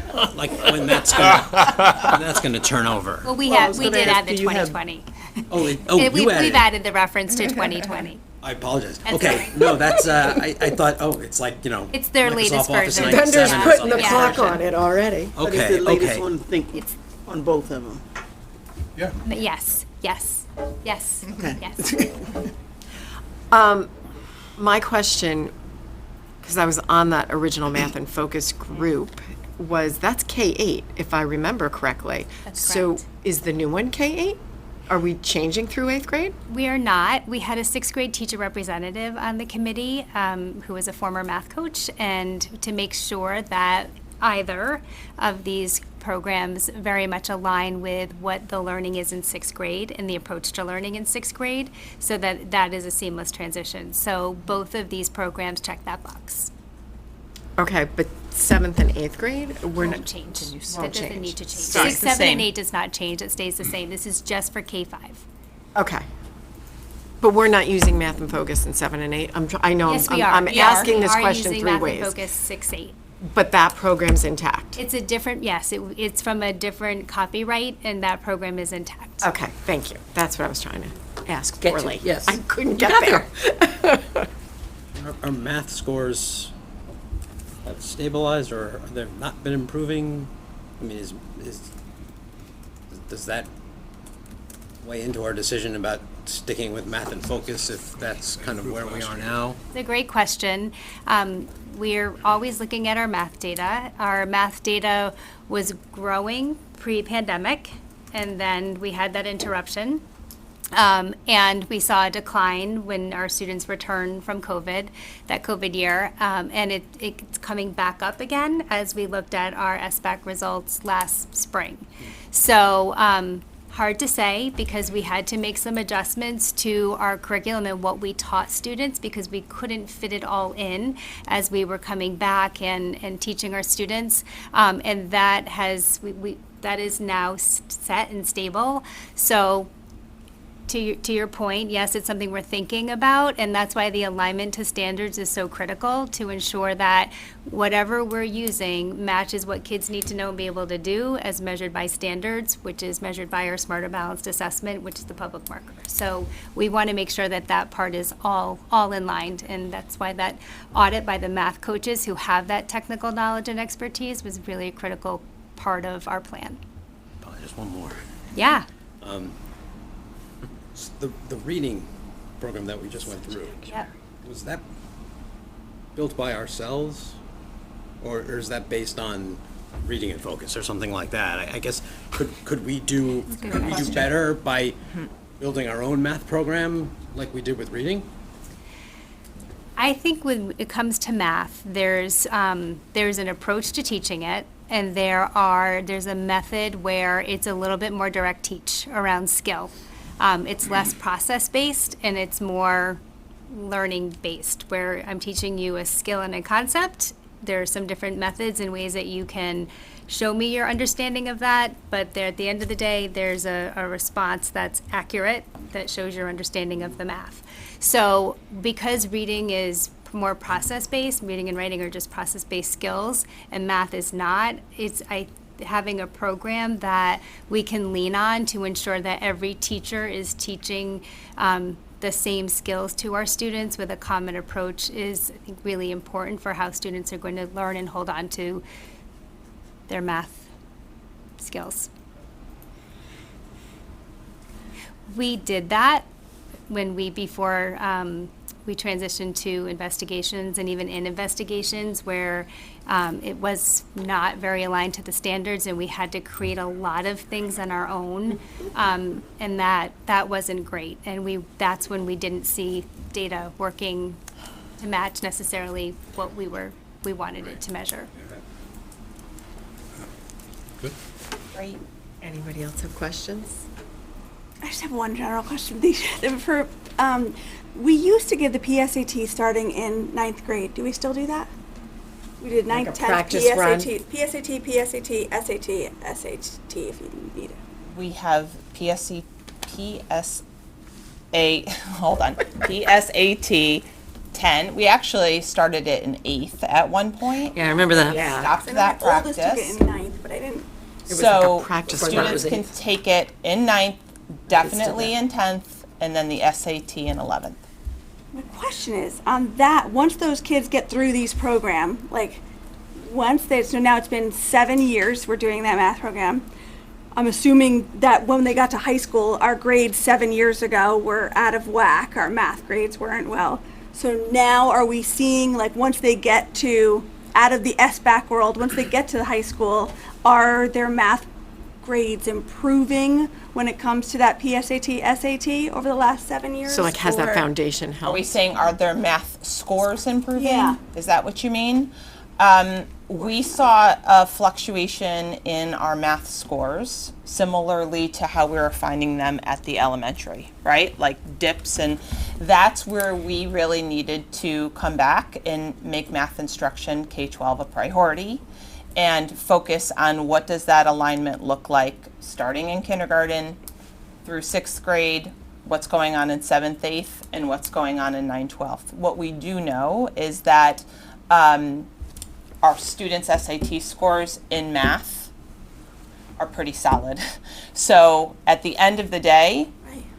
when that's gonna turn over. Well, we did add the 2020. We've We've added the reference to 2020. I apologize. That's Okay, all right. no, that's I thought it's like It's their Microsoft latest Office version. 97 Vendor's or putting the something. clock on it already. But Okay, it's the latest okay. one, on both of them. Yeah. Yes. Okay. Yes. My question, because I was on that original Math and Focus group, was that's K-8, if I remember correctly. That's So correct. is the new one K-8? Are we changing through 8th grade? We are not. We had a 6th grade teacher representative on the committee who was a former math coach, and to make sure that either of these programs very much align with what the learning is in 6th grade and the approach to learning in 6th grade, so that that is a seamless transition. So both of these programs check that box. Okay, but 7th and 8th grade, we're Won't not. change. That Won't doesn't change. need to change. Stays 6, the 7, and same. 8 does not change. It stays the same. This is just for K-5. Okay. But we're not using Math and Focus in 7 and 8? I know Yes, I'm we are. I'm We asking are. this We are question using 3 Math ways. and Focus 6, 8. But that program's intact? It's a different, yes, it's from a different copyright, and that program is intact. Okay, thank you. That's what I was trying to ask Get to, poorly. yes. I couldn't You get got there. our math scores have stabilized, or have they not been improving? I mean, does that weigh into our decision about sticking with math and focus if that's kind of where we are now? It's a great question. We're always looking at our math data. Our math data was growing pre-pandemic, and then we had that interruption. And we saw a decline when our students returned from COVID, that COVID year, and it's coming back up again as we looked at our SBAC results last spring. So hard to say, because we had to make some adjustments to our curriculum and what we taught students, because we couldn't fit it all in as we were coming back and teaching our students, and that has that is now set and stable. So to your point, yes, it's something we're thinking about, and that's why the alignment to standards is so critical, to ensure that whatever we're using matches what kids need to know and be able to do as measured by standards, which is measured by our Smarter Balanced Assessment, which is the public marker. So we want to make sure that that part is all in line, and that's why that audit by the math coaches who have that technical knowledge and expertise was really a critical part of our plan. Probably just one more. Yeah. The reading program that we just went through, Yep. was that built by ourselves, or is that based on reading and focus or something like that? I guess could we do better by building our own math program like we did with reading? I think when it comes to math, there's an approach to teaching it, and there's a method where it's a little bit more direct teach around skill. It's less process-based, and it's more learning-based, where I'm teaching you a skill and a concept. There are some different methods and ways that you can show me your understanding of that, but at the end of the day, there's a response that's accurate, that shows your understanding of the math. So because reading is more process-based, reading and writing are just process-based skills, and math is not, having a program that we can lean on to ensure that every teacher is teaching the same skills to our students with a common approach is, I think, really important for how students are going to learn and hold on to their math skills. We did that before we transitioned to investigations, and even in investigations where it was not very aligned to the standards, and we had to create a lot of things on our own, and that wasn't great. And that's when we didn't see data working to match necessarily what we wanted it to measure. Good. Great. Anybody else have questions? I just have one general question. We used to give the PSAT starting in 9th grade. Do we still do that? We did 9th, 10th, practice PSAT, run? PSAT, SAT if you need it. We have PSAT 10. We actually started it in 8th at one point. Yeah, I remember that. Yeah. Stopped that My oldest practice. took it in 9th, but I didn't. It was like a So practice students run. can take it in 9th, definitely in 10th, and then the SAT in 11th. My question is, on that, once those kids get through these program, so now it's been 7 years we're doing that math program. I'm assuming that when they got to high school, our grades 7 years ago were out of whack. Our math grades weren't well. So now are we seeing, once they get out of the SBAC world, once they get to the high school, are their math grades improving when it comes to that PSAT, SAT over the last 7 years? So has that Or- foundation Are helped? we saying, are their math scores improving? Yeah. Is that what you mean? We saw a fluctuation in our math scores, similarly to how we were finding them at the elementary, right? Like dips, and that's where we really needed to come back and make math instruction K-12 a priority and focus on what does that alignment look like starting in kindergarten through 6th grade, what's going on in 7th, 8th, and what's going on in 9th, 12th. What we do know is that our students' SAT scores in math are pretty solid. So at the end of the day,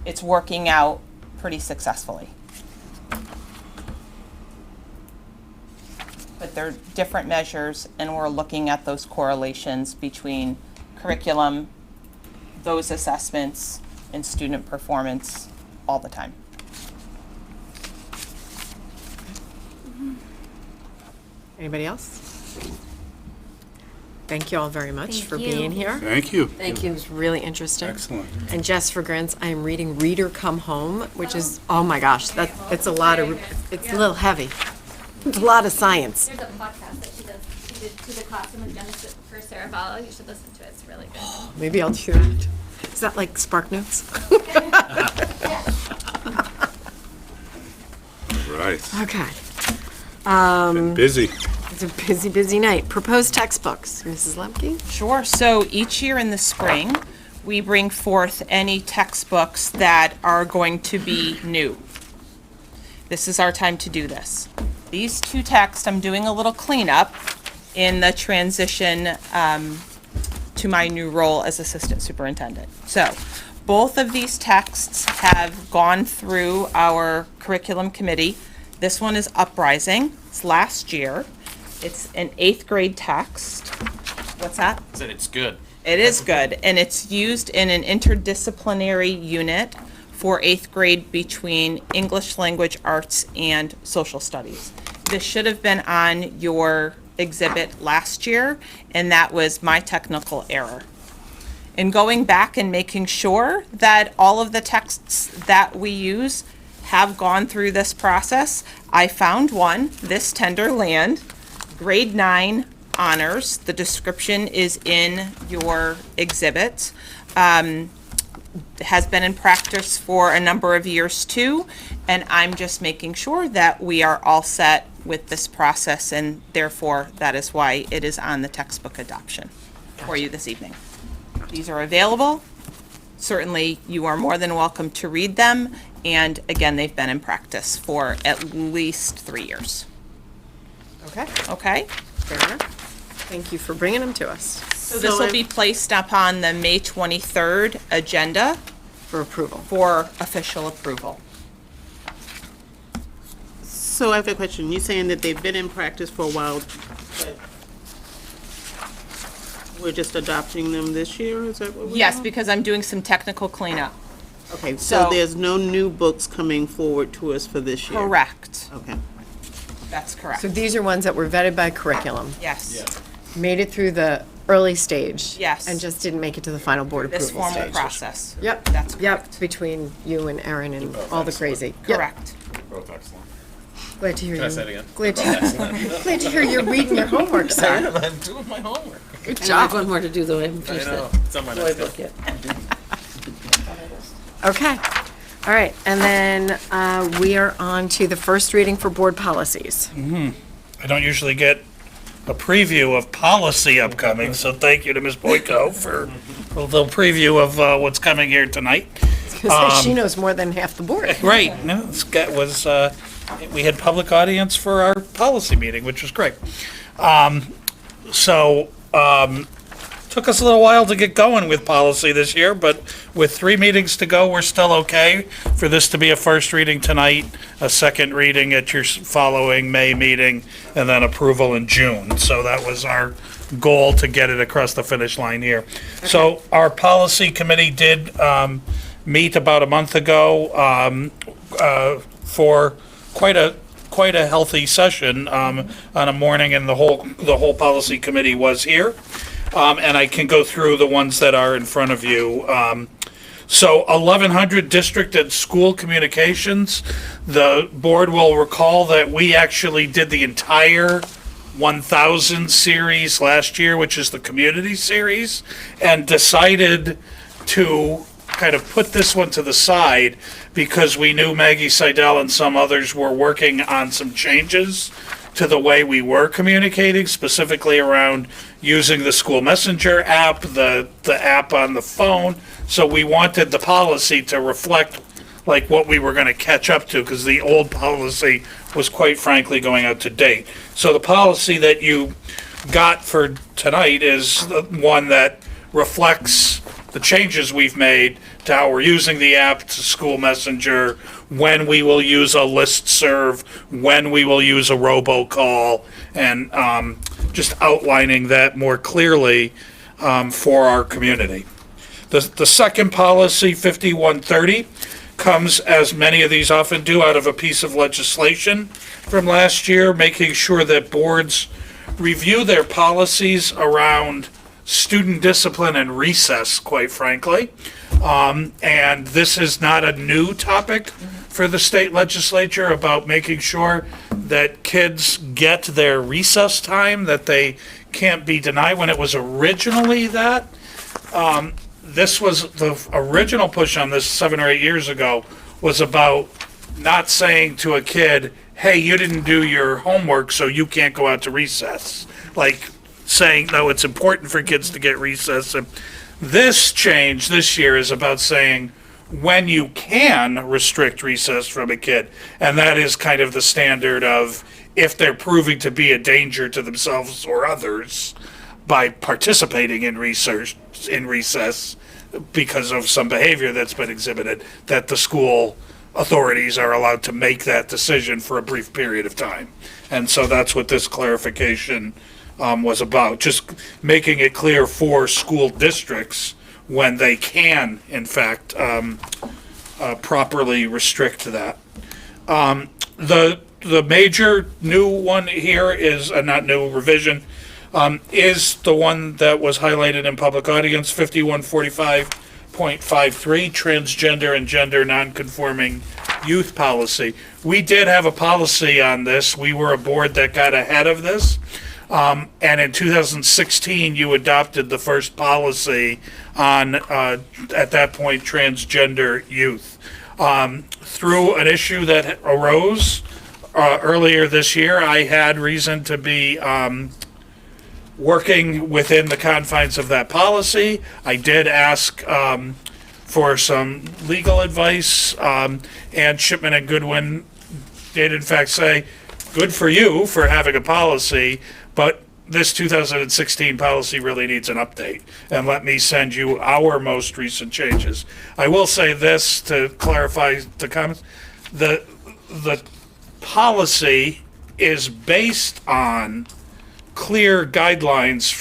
it's working out pretty successfully. but they're different measures, and we're looking at those correlations between curriculum, those assessments, and student performance all the time. Anybody else? Thank you all very much Thank for you. being here. Thank you. Thank you. It was really interesting. Excellent. And just for grins, I am reading Reader Come Home, which is, oh my gosh, it's a lot of, it's a little heavy. It's a lot of science. There's a podcast that she does. She did To the Classroom with Genesis for Sarah Balla. You should listen to it. It's really good. Maybe I'll do that. Is that like Spark Notes? Right. Okay. Been busy. It's a busy, busy night. Proposed textbooks, Mrs. Lemke? Sure. So each year in the spring, we bring forth any textbooks that are going to be new. This is our time to do this. These two texts, I'm doing a little cleanup in the transition to my new role as assistant superintendent. So both of these texts have gone through our curriculum committee. This one is Uprising. It's last year. It's an 8th grade text. What's that? Said it's good. It is good, and it's used in an interdisciplinary unit for 8th grade between English language arts and social studies. This should have been on your exhibit last year, and that was my technical error. In going back and making sure that all of the texts that we use have gone through this process, I found one, This Tender Land, grade 9 honors. The description is in your exhibit. Has been in practice for a number of years too, and I'm just making sure that we are all set with this process, and therefore that is why it is on the textbook adoption for you this evening. These are available. Certainly, you are more than welcome to read them, and again, they've been in practice for at least 3 years. Okay. Okay? Fair enough. Thank you for bringing them to us. So this will be placed upon the May 23rd agenda for approval. For official approval. So I have a question. You're saying that they've been in practice for a while, but we're just adopting them this year? Is that what we're Yes, doing? because I'm doing some technical cleanup. Okay, so there's no new books coming forward to us for this year? Correct. Okay. That's correct. So these are ones that were vetted by curriculum. Yes. Made it through the early stage. Yes. And just didn't make it to the final board This approval stage. formal process. Yep. That's Yep, between you and Erin and all the crazy. Yep. Correct. Both excellent. Glad to hear Can I you. say it again? Glad to hear you're reading your homework, sir. I'm doing my homework. Good I job. have one more to do, though. I haven't finished know. that. It's on my Boy next book one. yet. Okay. All right. And then we are on to the first reading for board policies. I don't usually get a preview of policy upcoming, so thank you to Ms. Boyko for a little preview of what's coming here tonight. She knows more than half the board. Right, no, we had public audience for our policy meeting, which was great. Took us a little while to get going with policy this year, but with 3 meetings to go, we're still okay for this to be a first reading tonight, a second reading at your following May meeting, and then approval in June. So that was our goal, to get it across the finish line here. So our policy committee did meet about a month ago for quite a healthy session on a morning, and the whole policy committee was here. And I can go through the ones that are in front of you. So 1100 district and school communications. The board will recall that we actually did the entire 1000 series last year, which is the community series, and decided to kind of put this one to the side because we knew Maggie Seidel and some others were working on some changes to the way we were communicating, specifically around using the school messenger app, the app on the phone. So we wanted the policy to reflect like what we were going to catch up to, because the old policy was quite frankly going out to date. So the policy that you got for tonight is the one that reflects the changes we've made to how we're using the app, to School Messenger, when we will use a listserv, when we will use a robocall, and just outlining that more clearly for our community. The second policy, 5130, comes, as many of these often do, out of a piece of legislation from last year, making sure that boards review their policies around student discipline and recess, quite frankly. And this is not a new topic for the state legislature, about making sure that kids get their recess time, that they can't be denied. When it was originally that, this was the original push on this 7 or 8 years ago, was about not saying to a kid, hey, you didn't do your homework, so you can't go out to recess. Like saying, no, it's important for kids to get recess. And this change this year is about saying when you can restrict recess from a kid. And that is kind of the standard of if they're proving to be a danger to themselves or others by participating in recess because of some behavior that's been exhibited, that the school authorities are allowed to make that decision for a brief period of time. And so that's what this clarification was about, just making it clear for school districts when they can, in fact, properly restrict that. The major new one here is, not new, revision, is the one that was highlighted in public audience, 5145.53, transgender and gender nonconforming youth policy. We did have a policy on this. We were a board that got ahead of this. And in 2016, you adopted the first policy on, at that point, transgender youth. Through an issue that arose earlier this year, I had reason to be working within the confines of that policy. I did ask for some legal advice, and Shipman and Goodwin did in fact say, good for you for having a policy, but this 2016 policy really needs an update, and let me send you our most recent changes. I will say this to clarify the comments. The policy is based on clear guidelines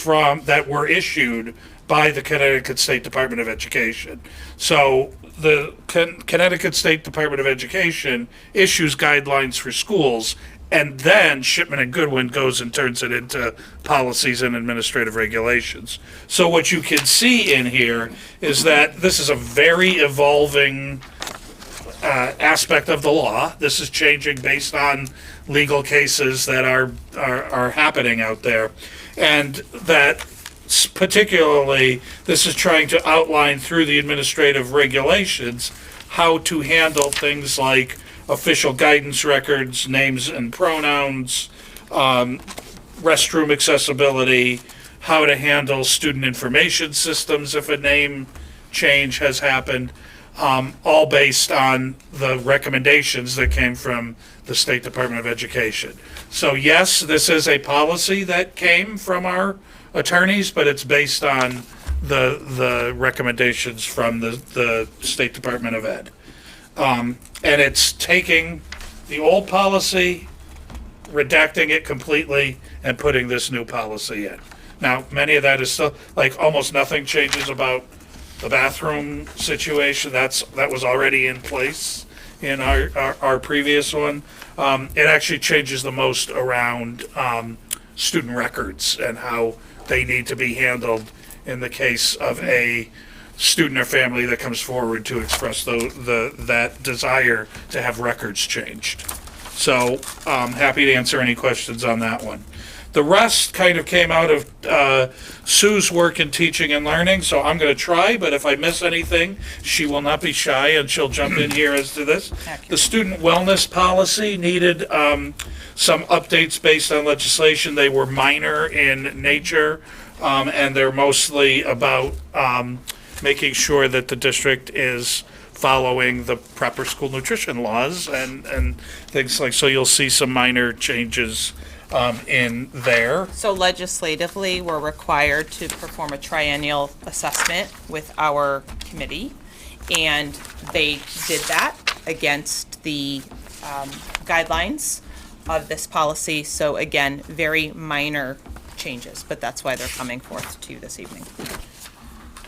that were issued by the Connecticut State Department of Education. So the Connecticut State Department of Education issues guidelines for schools, and then Shipman and Goodwin goes and turns it into policies and administrative regulations. So what you can see in here is that this is a very evolving aspect of the law. This is changing based on legal cases that are happening out there. And that particularly, this is trying to outline through the administrative regulations how to handle things like official guidance records, names and pronouns, restroom accessibility, how to handle student information systems if a name change has happened, all based on the recommendations that came from the State Department of Education. So yes, this is a policy that came from our attorneys, but it's based on the recommendations from the State Department of Ed. And it's taking the old policy, redacting it completely, and putting this new policy in. Now, many of that is still, like, almost nothing changes about the bathroom situation. That was already in place in our previous one. It actually changes the most around student records and how they need to be handled in the case of a student or family that comes forward to express that desire to have records changed. So I'm happy to answer any questions on that one. The rest kind of came out of Sue's work in teaching and learning, so I'm going to try, but if I miss anything, she will not be shy and she'll jump in here as to this. The student wellness policy needed some updates based on legislation. They were minor in nature, and they're mostly about making sure that the district is following the proper school nutrition laws and things like, so you'll see some minor changes in there. So legislatively, we're required to perform a triennial assessment with our committee, and they did that against the guidelines of this policy. So again, very minor changes, but that's why they're coming forth to you this evening.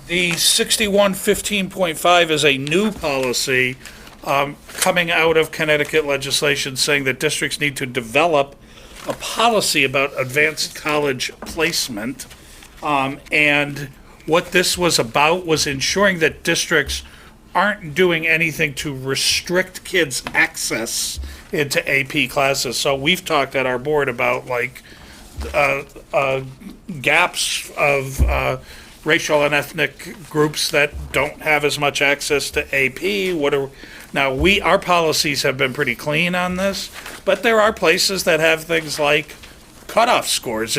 The 6115.5 is a new policy coming out of Connecticut legislation saying that districts need to develop a policy about advanced college placement. And what this was about was ensuring that districts aren't doing anything to restrict kids' access into AP classes. So we've talked at our board about like gaps of racial and ethnic groups that don't have as much access to AP. Our policies have been pretty clean on this, but there are places that have things like cutoff scores.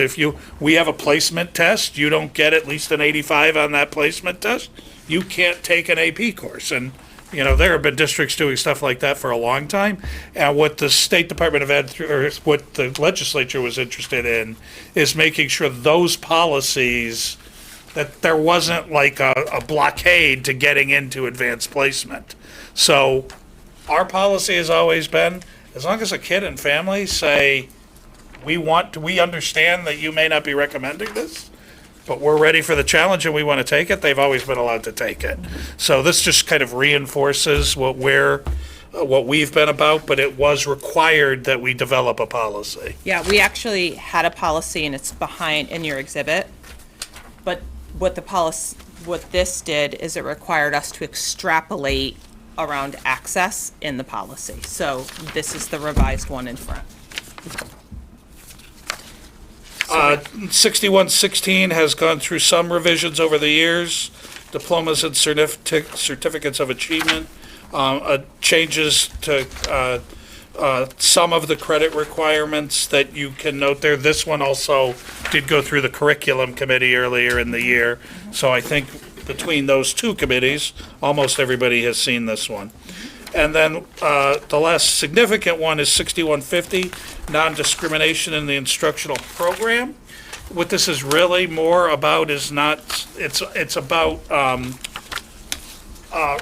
We have a placement test, you don't get at least an 85 on that placement test, you can't take an AP course. And there have been districts doing stuff like that for a long time. And what the State Department of Ed, or what the legislature was interested in, is making sure those policies, that there wasn't like a blockade to getting into advanced placement. So our policy has always been, as long as a kid and family say, we understand that you may not be recommending this, but we're ready for the challenge and we want to take it, they've always been allowed to take it. So this just kind of reinforces what we've been about, but it was required that we develop a policy. Yeah, we actually had a policy, and it's behind in your exhibit. But what this did is it required us to extrapolate around access in the policy. So this is the revised one in front. 6116 has gone through some revisions over the years, diplomas and certificates of achievement, changes to some of the credit requirements that you can note there. This one also did go through the curriculum committee earlier in the year, so I think between those two committees, almost everybody has seen this one. And then the last significant one is 6150, non-discrimination in the instructional program. What this is really more about is it's about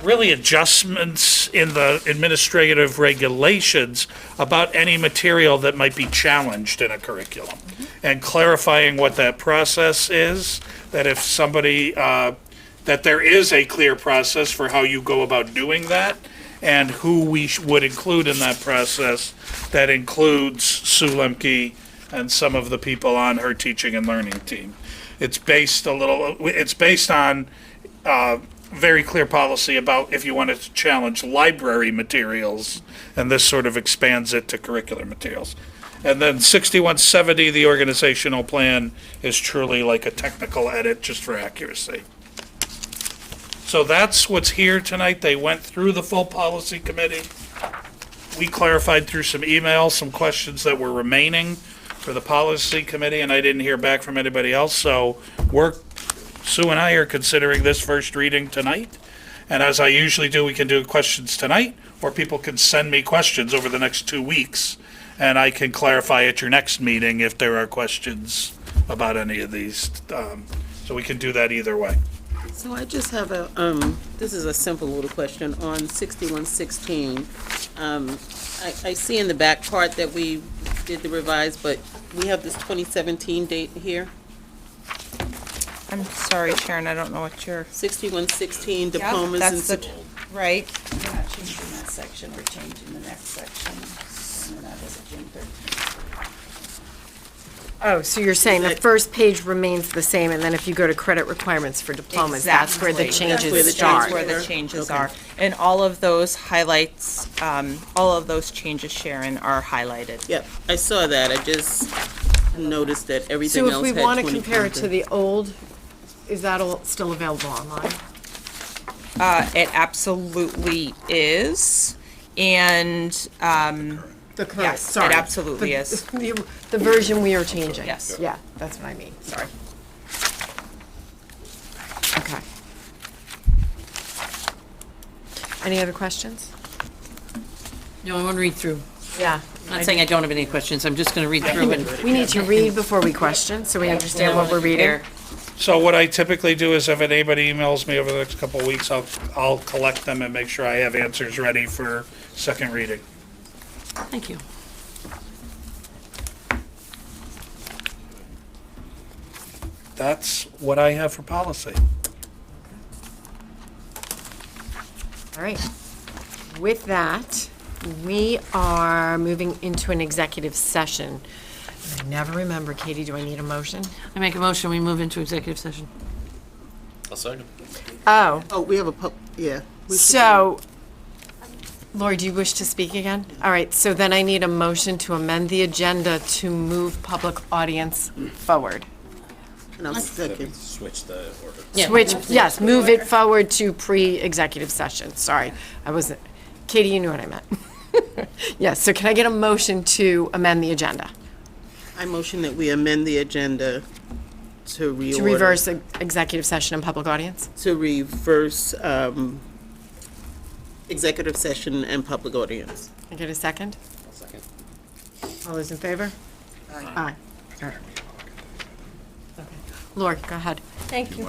really adjustments in the administrative regulations about any material that might be challenged in a curriculum, and clarifying what that process is, that if somebody, that there is a clear process for how you go about doing that, and who we would include in that process. That includes Sue Lemke and some of the people on her teaching and learning team. It's based on very clear policy about if you wanted to challenge library materials, and this sort of expands it to curricular materials. And then 6170, the organizational plan, is truly like a technical edit just for accuracy. So that's what's here tonight. They went through the full policy committee. We clarified through some emails, some questions that were remaining for the policy committee, and I didn't hear back from anybody else. So Sue and I are considering this first reading tonight. And as I usually do, we can do questions tonight, or people can send me questions over the next 2 weeks, and I can clarify at your next meeting if there are questions about any of these. So we can do that either way. So I just have this is a simple little question on 6116. I see in the back part that we did the revised, but we have this 2017 date here. I'm sorry, Sharon, I don't know what you're... 6116 diplomas and... Right. We're not changing that section, we're changing the next section. And that was June 13th. Oh, so you're saying the first page remains the same, and then if you go to credit requirements for diplomas, that's where the changes start? That's where the changes are. And all of those highlights, all of those changes, Sharon, are highlighted. Yep, I saw that. I just noticed that everything else had 20. So if we want to compare it to the old, is that all still available online? It absolutely is. And The current, yes, sorry. it absolutely is. The version we are changing. Yes. Yeah, that's what I mean, sorry. Okay. Any other questions? No, I want to read through. Yeah. I'm not saying I don't have any questions, I'm just gonna read through and. We need to read before we question, so we understand what we're reading. So what I typically do is if anybody emails me over the next couple of weeks, I'll collect them and make sure I have answers ready for second reading. Thank you. That's what I have for policy. All right. With that, we are moving into an executive session. I never remember, Katie, do I need a motion? I make a motion, we move into executive session. I'll second. Oh, Oh, we have yeah. so, Lori, do you wish to speak again? All right, so then I need a motion to amend the agenda to move public audience forward. And I'll second. Switch the order. Switch, yes, move it forward to pre-executive session. Sorry, I wasn't, Katie, you knew what I meant. Yes, so can I get a motion to amend the agenda? I motion that we amend the agenda to reorder. To reverse executive session and public audience? To reverse executive session and public audience. Can I get a second? I'll second. All those in favor? Aye. All right. Okay. Lori, go ahead. Thank you.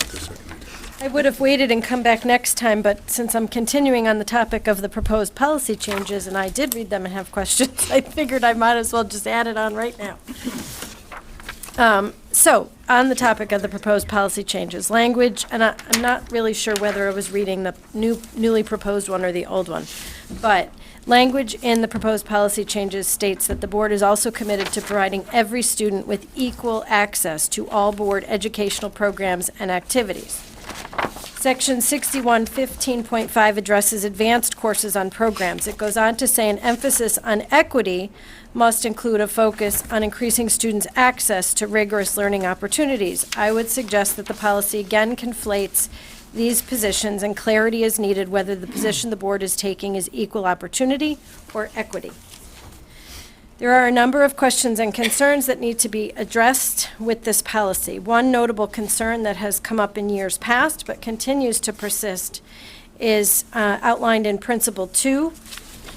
I would have waited and come back next time, but since I'm continuing on the topic of the proposed policy changes, and I did read them and have questions, I figured I might as well just add it on right now. So, on the topic of the proposed policy changes, language, and I'm not really sure whether I was reading the newly proposed one or the old one, but language in the proposed policy changes states that the board is also committed to providing every student with equal access to all board educational programs and activities. Section 6115.5 addresses advanced courses on programs. It goes on to say an emphasis on equity must include a focus on increasing students' access to rigorous learning opportunities. I would suggest that the policy again conflates these positions, and clarity is needed whether the position the board is taking is equal opportunity or equity. There are a number of questions and concerns that need to be addressed with this policy. One notable concern that has come up in years past but continues to persist is outlined in Principle 2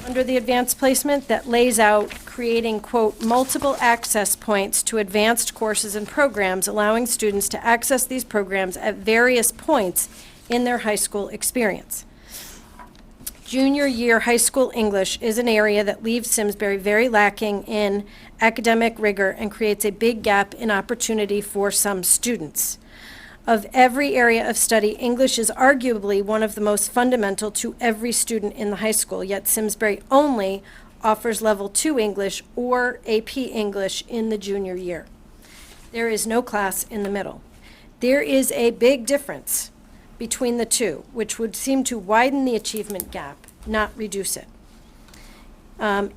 under the advanced placement that lays out creating, quote, multiple access points to advanced courses and programs, allowing students to access these programs at various points in their high school experience. Junior year high school English is an area that leaves Simsbury very lacking in academic rigor and creates a big gap in opportunity for some students. Of every area of study, English is arguably one of the most fundamental to every student in the high school, yet Simsbury only offers level 2 English or AP English in the junior year. There is no class in the middle. There is a big difference between the two, which would seem to widen the achievement gap, not reduce it.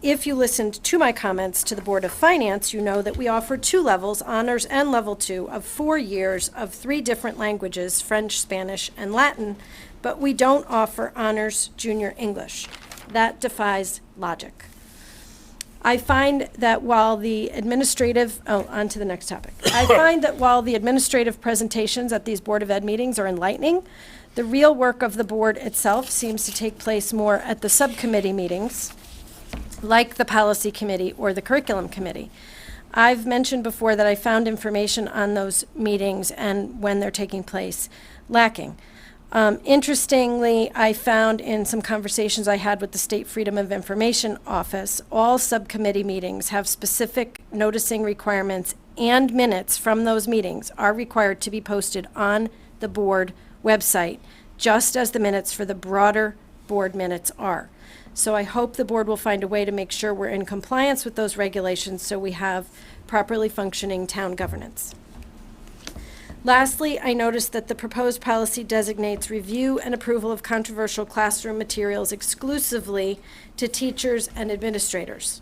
If you listened to my comments to the Board of Finance, you know that we offer 2 levels, honors and level 2, of 4 years of 3 different languages, French, Spanish, and Latin, but we don't offer honors junior English. That defies logic. I find that while the administrative, on to the next topic. I find that while the administrative presentations at these Board of Ed meetings are enlightening, the real work of the board itself seems to take place more at the subcommittee meetings, like the policy committee or the curriculum committee. I've mentioned before that I found information on those meetings and when they're taking place lacking. Interestingly, I found in some conversations I had with the State Freedom of Information Office, all subcommittee meetings have specific noticing requirements, and minutes from those meetings are required to be posted on the board website, just as the minutes for the broader board minutes are. So I hope the board will find a way to make sure we're in compliance with those regulations so we have properly functioning town governance. Lastly, I noticed that the proposed policy designates review and approval of controversial classroom materials exclusively to teachers and administrators.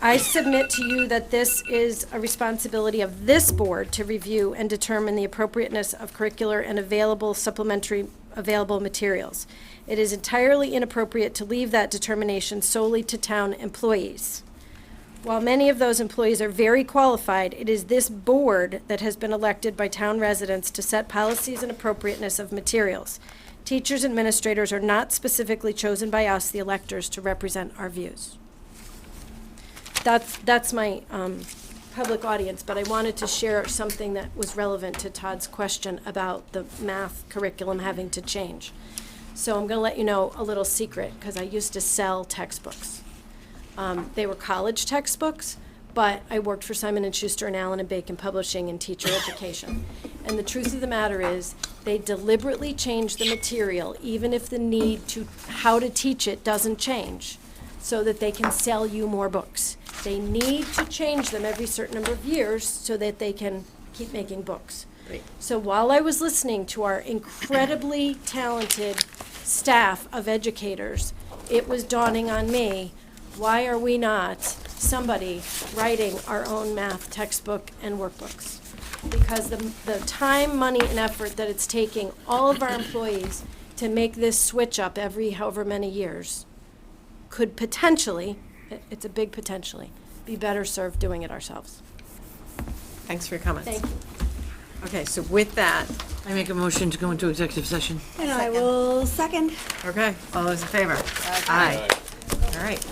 I submit to you that this is a responsibility of this board to review and determine the appropriateness of curricular and supplementary available materials. It is entirely inappropriate to leave that determination solely to town employees. While many of those employees are very qualified, it is this board that has been elected by town residents to set policies and appropriateness of materials. Teachers and administrators are not specifically chosen by us, the electors, to represent our views. that's my public audience, but I wanted to share something that was relevant to Todd's question about the math curriculum having to change. So I'm going to let you know a little secret, because I used to sell textbooks. They were college textbooks, but I worked for Simon & Schuster and Allen & Bacon Publishing in teacher education. And the truth of the matter is, they deliberately changed the material, even if the need to, how to teach it doesn't change, so that they can sell you more books. They need to change them every certain number of years so that they can keep making books. Right. So while I was listening to our incredibly talented staff of educators, it was dawning on me, why are we not somebody writing our own math textbook and workbooks? Because the time, money, and effort that it's taking all of our employees to make this switch up every however many years could potentially, it's a big potentially, be better served doing it ourselves. Thanks for your comments. Thank you. Okay, so with that, I make a motion to go into executive session. And I will second. okay, all those in favor? Aye. All right.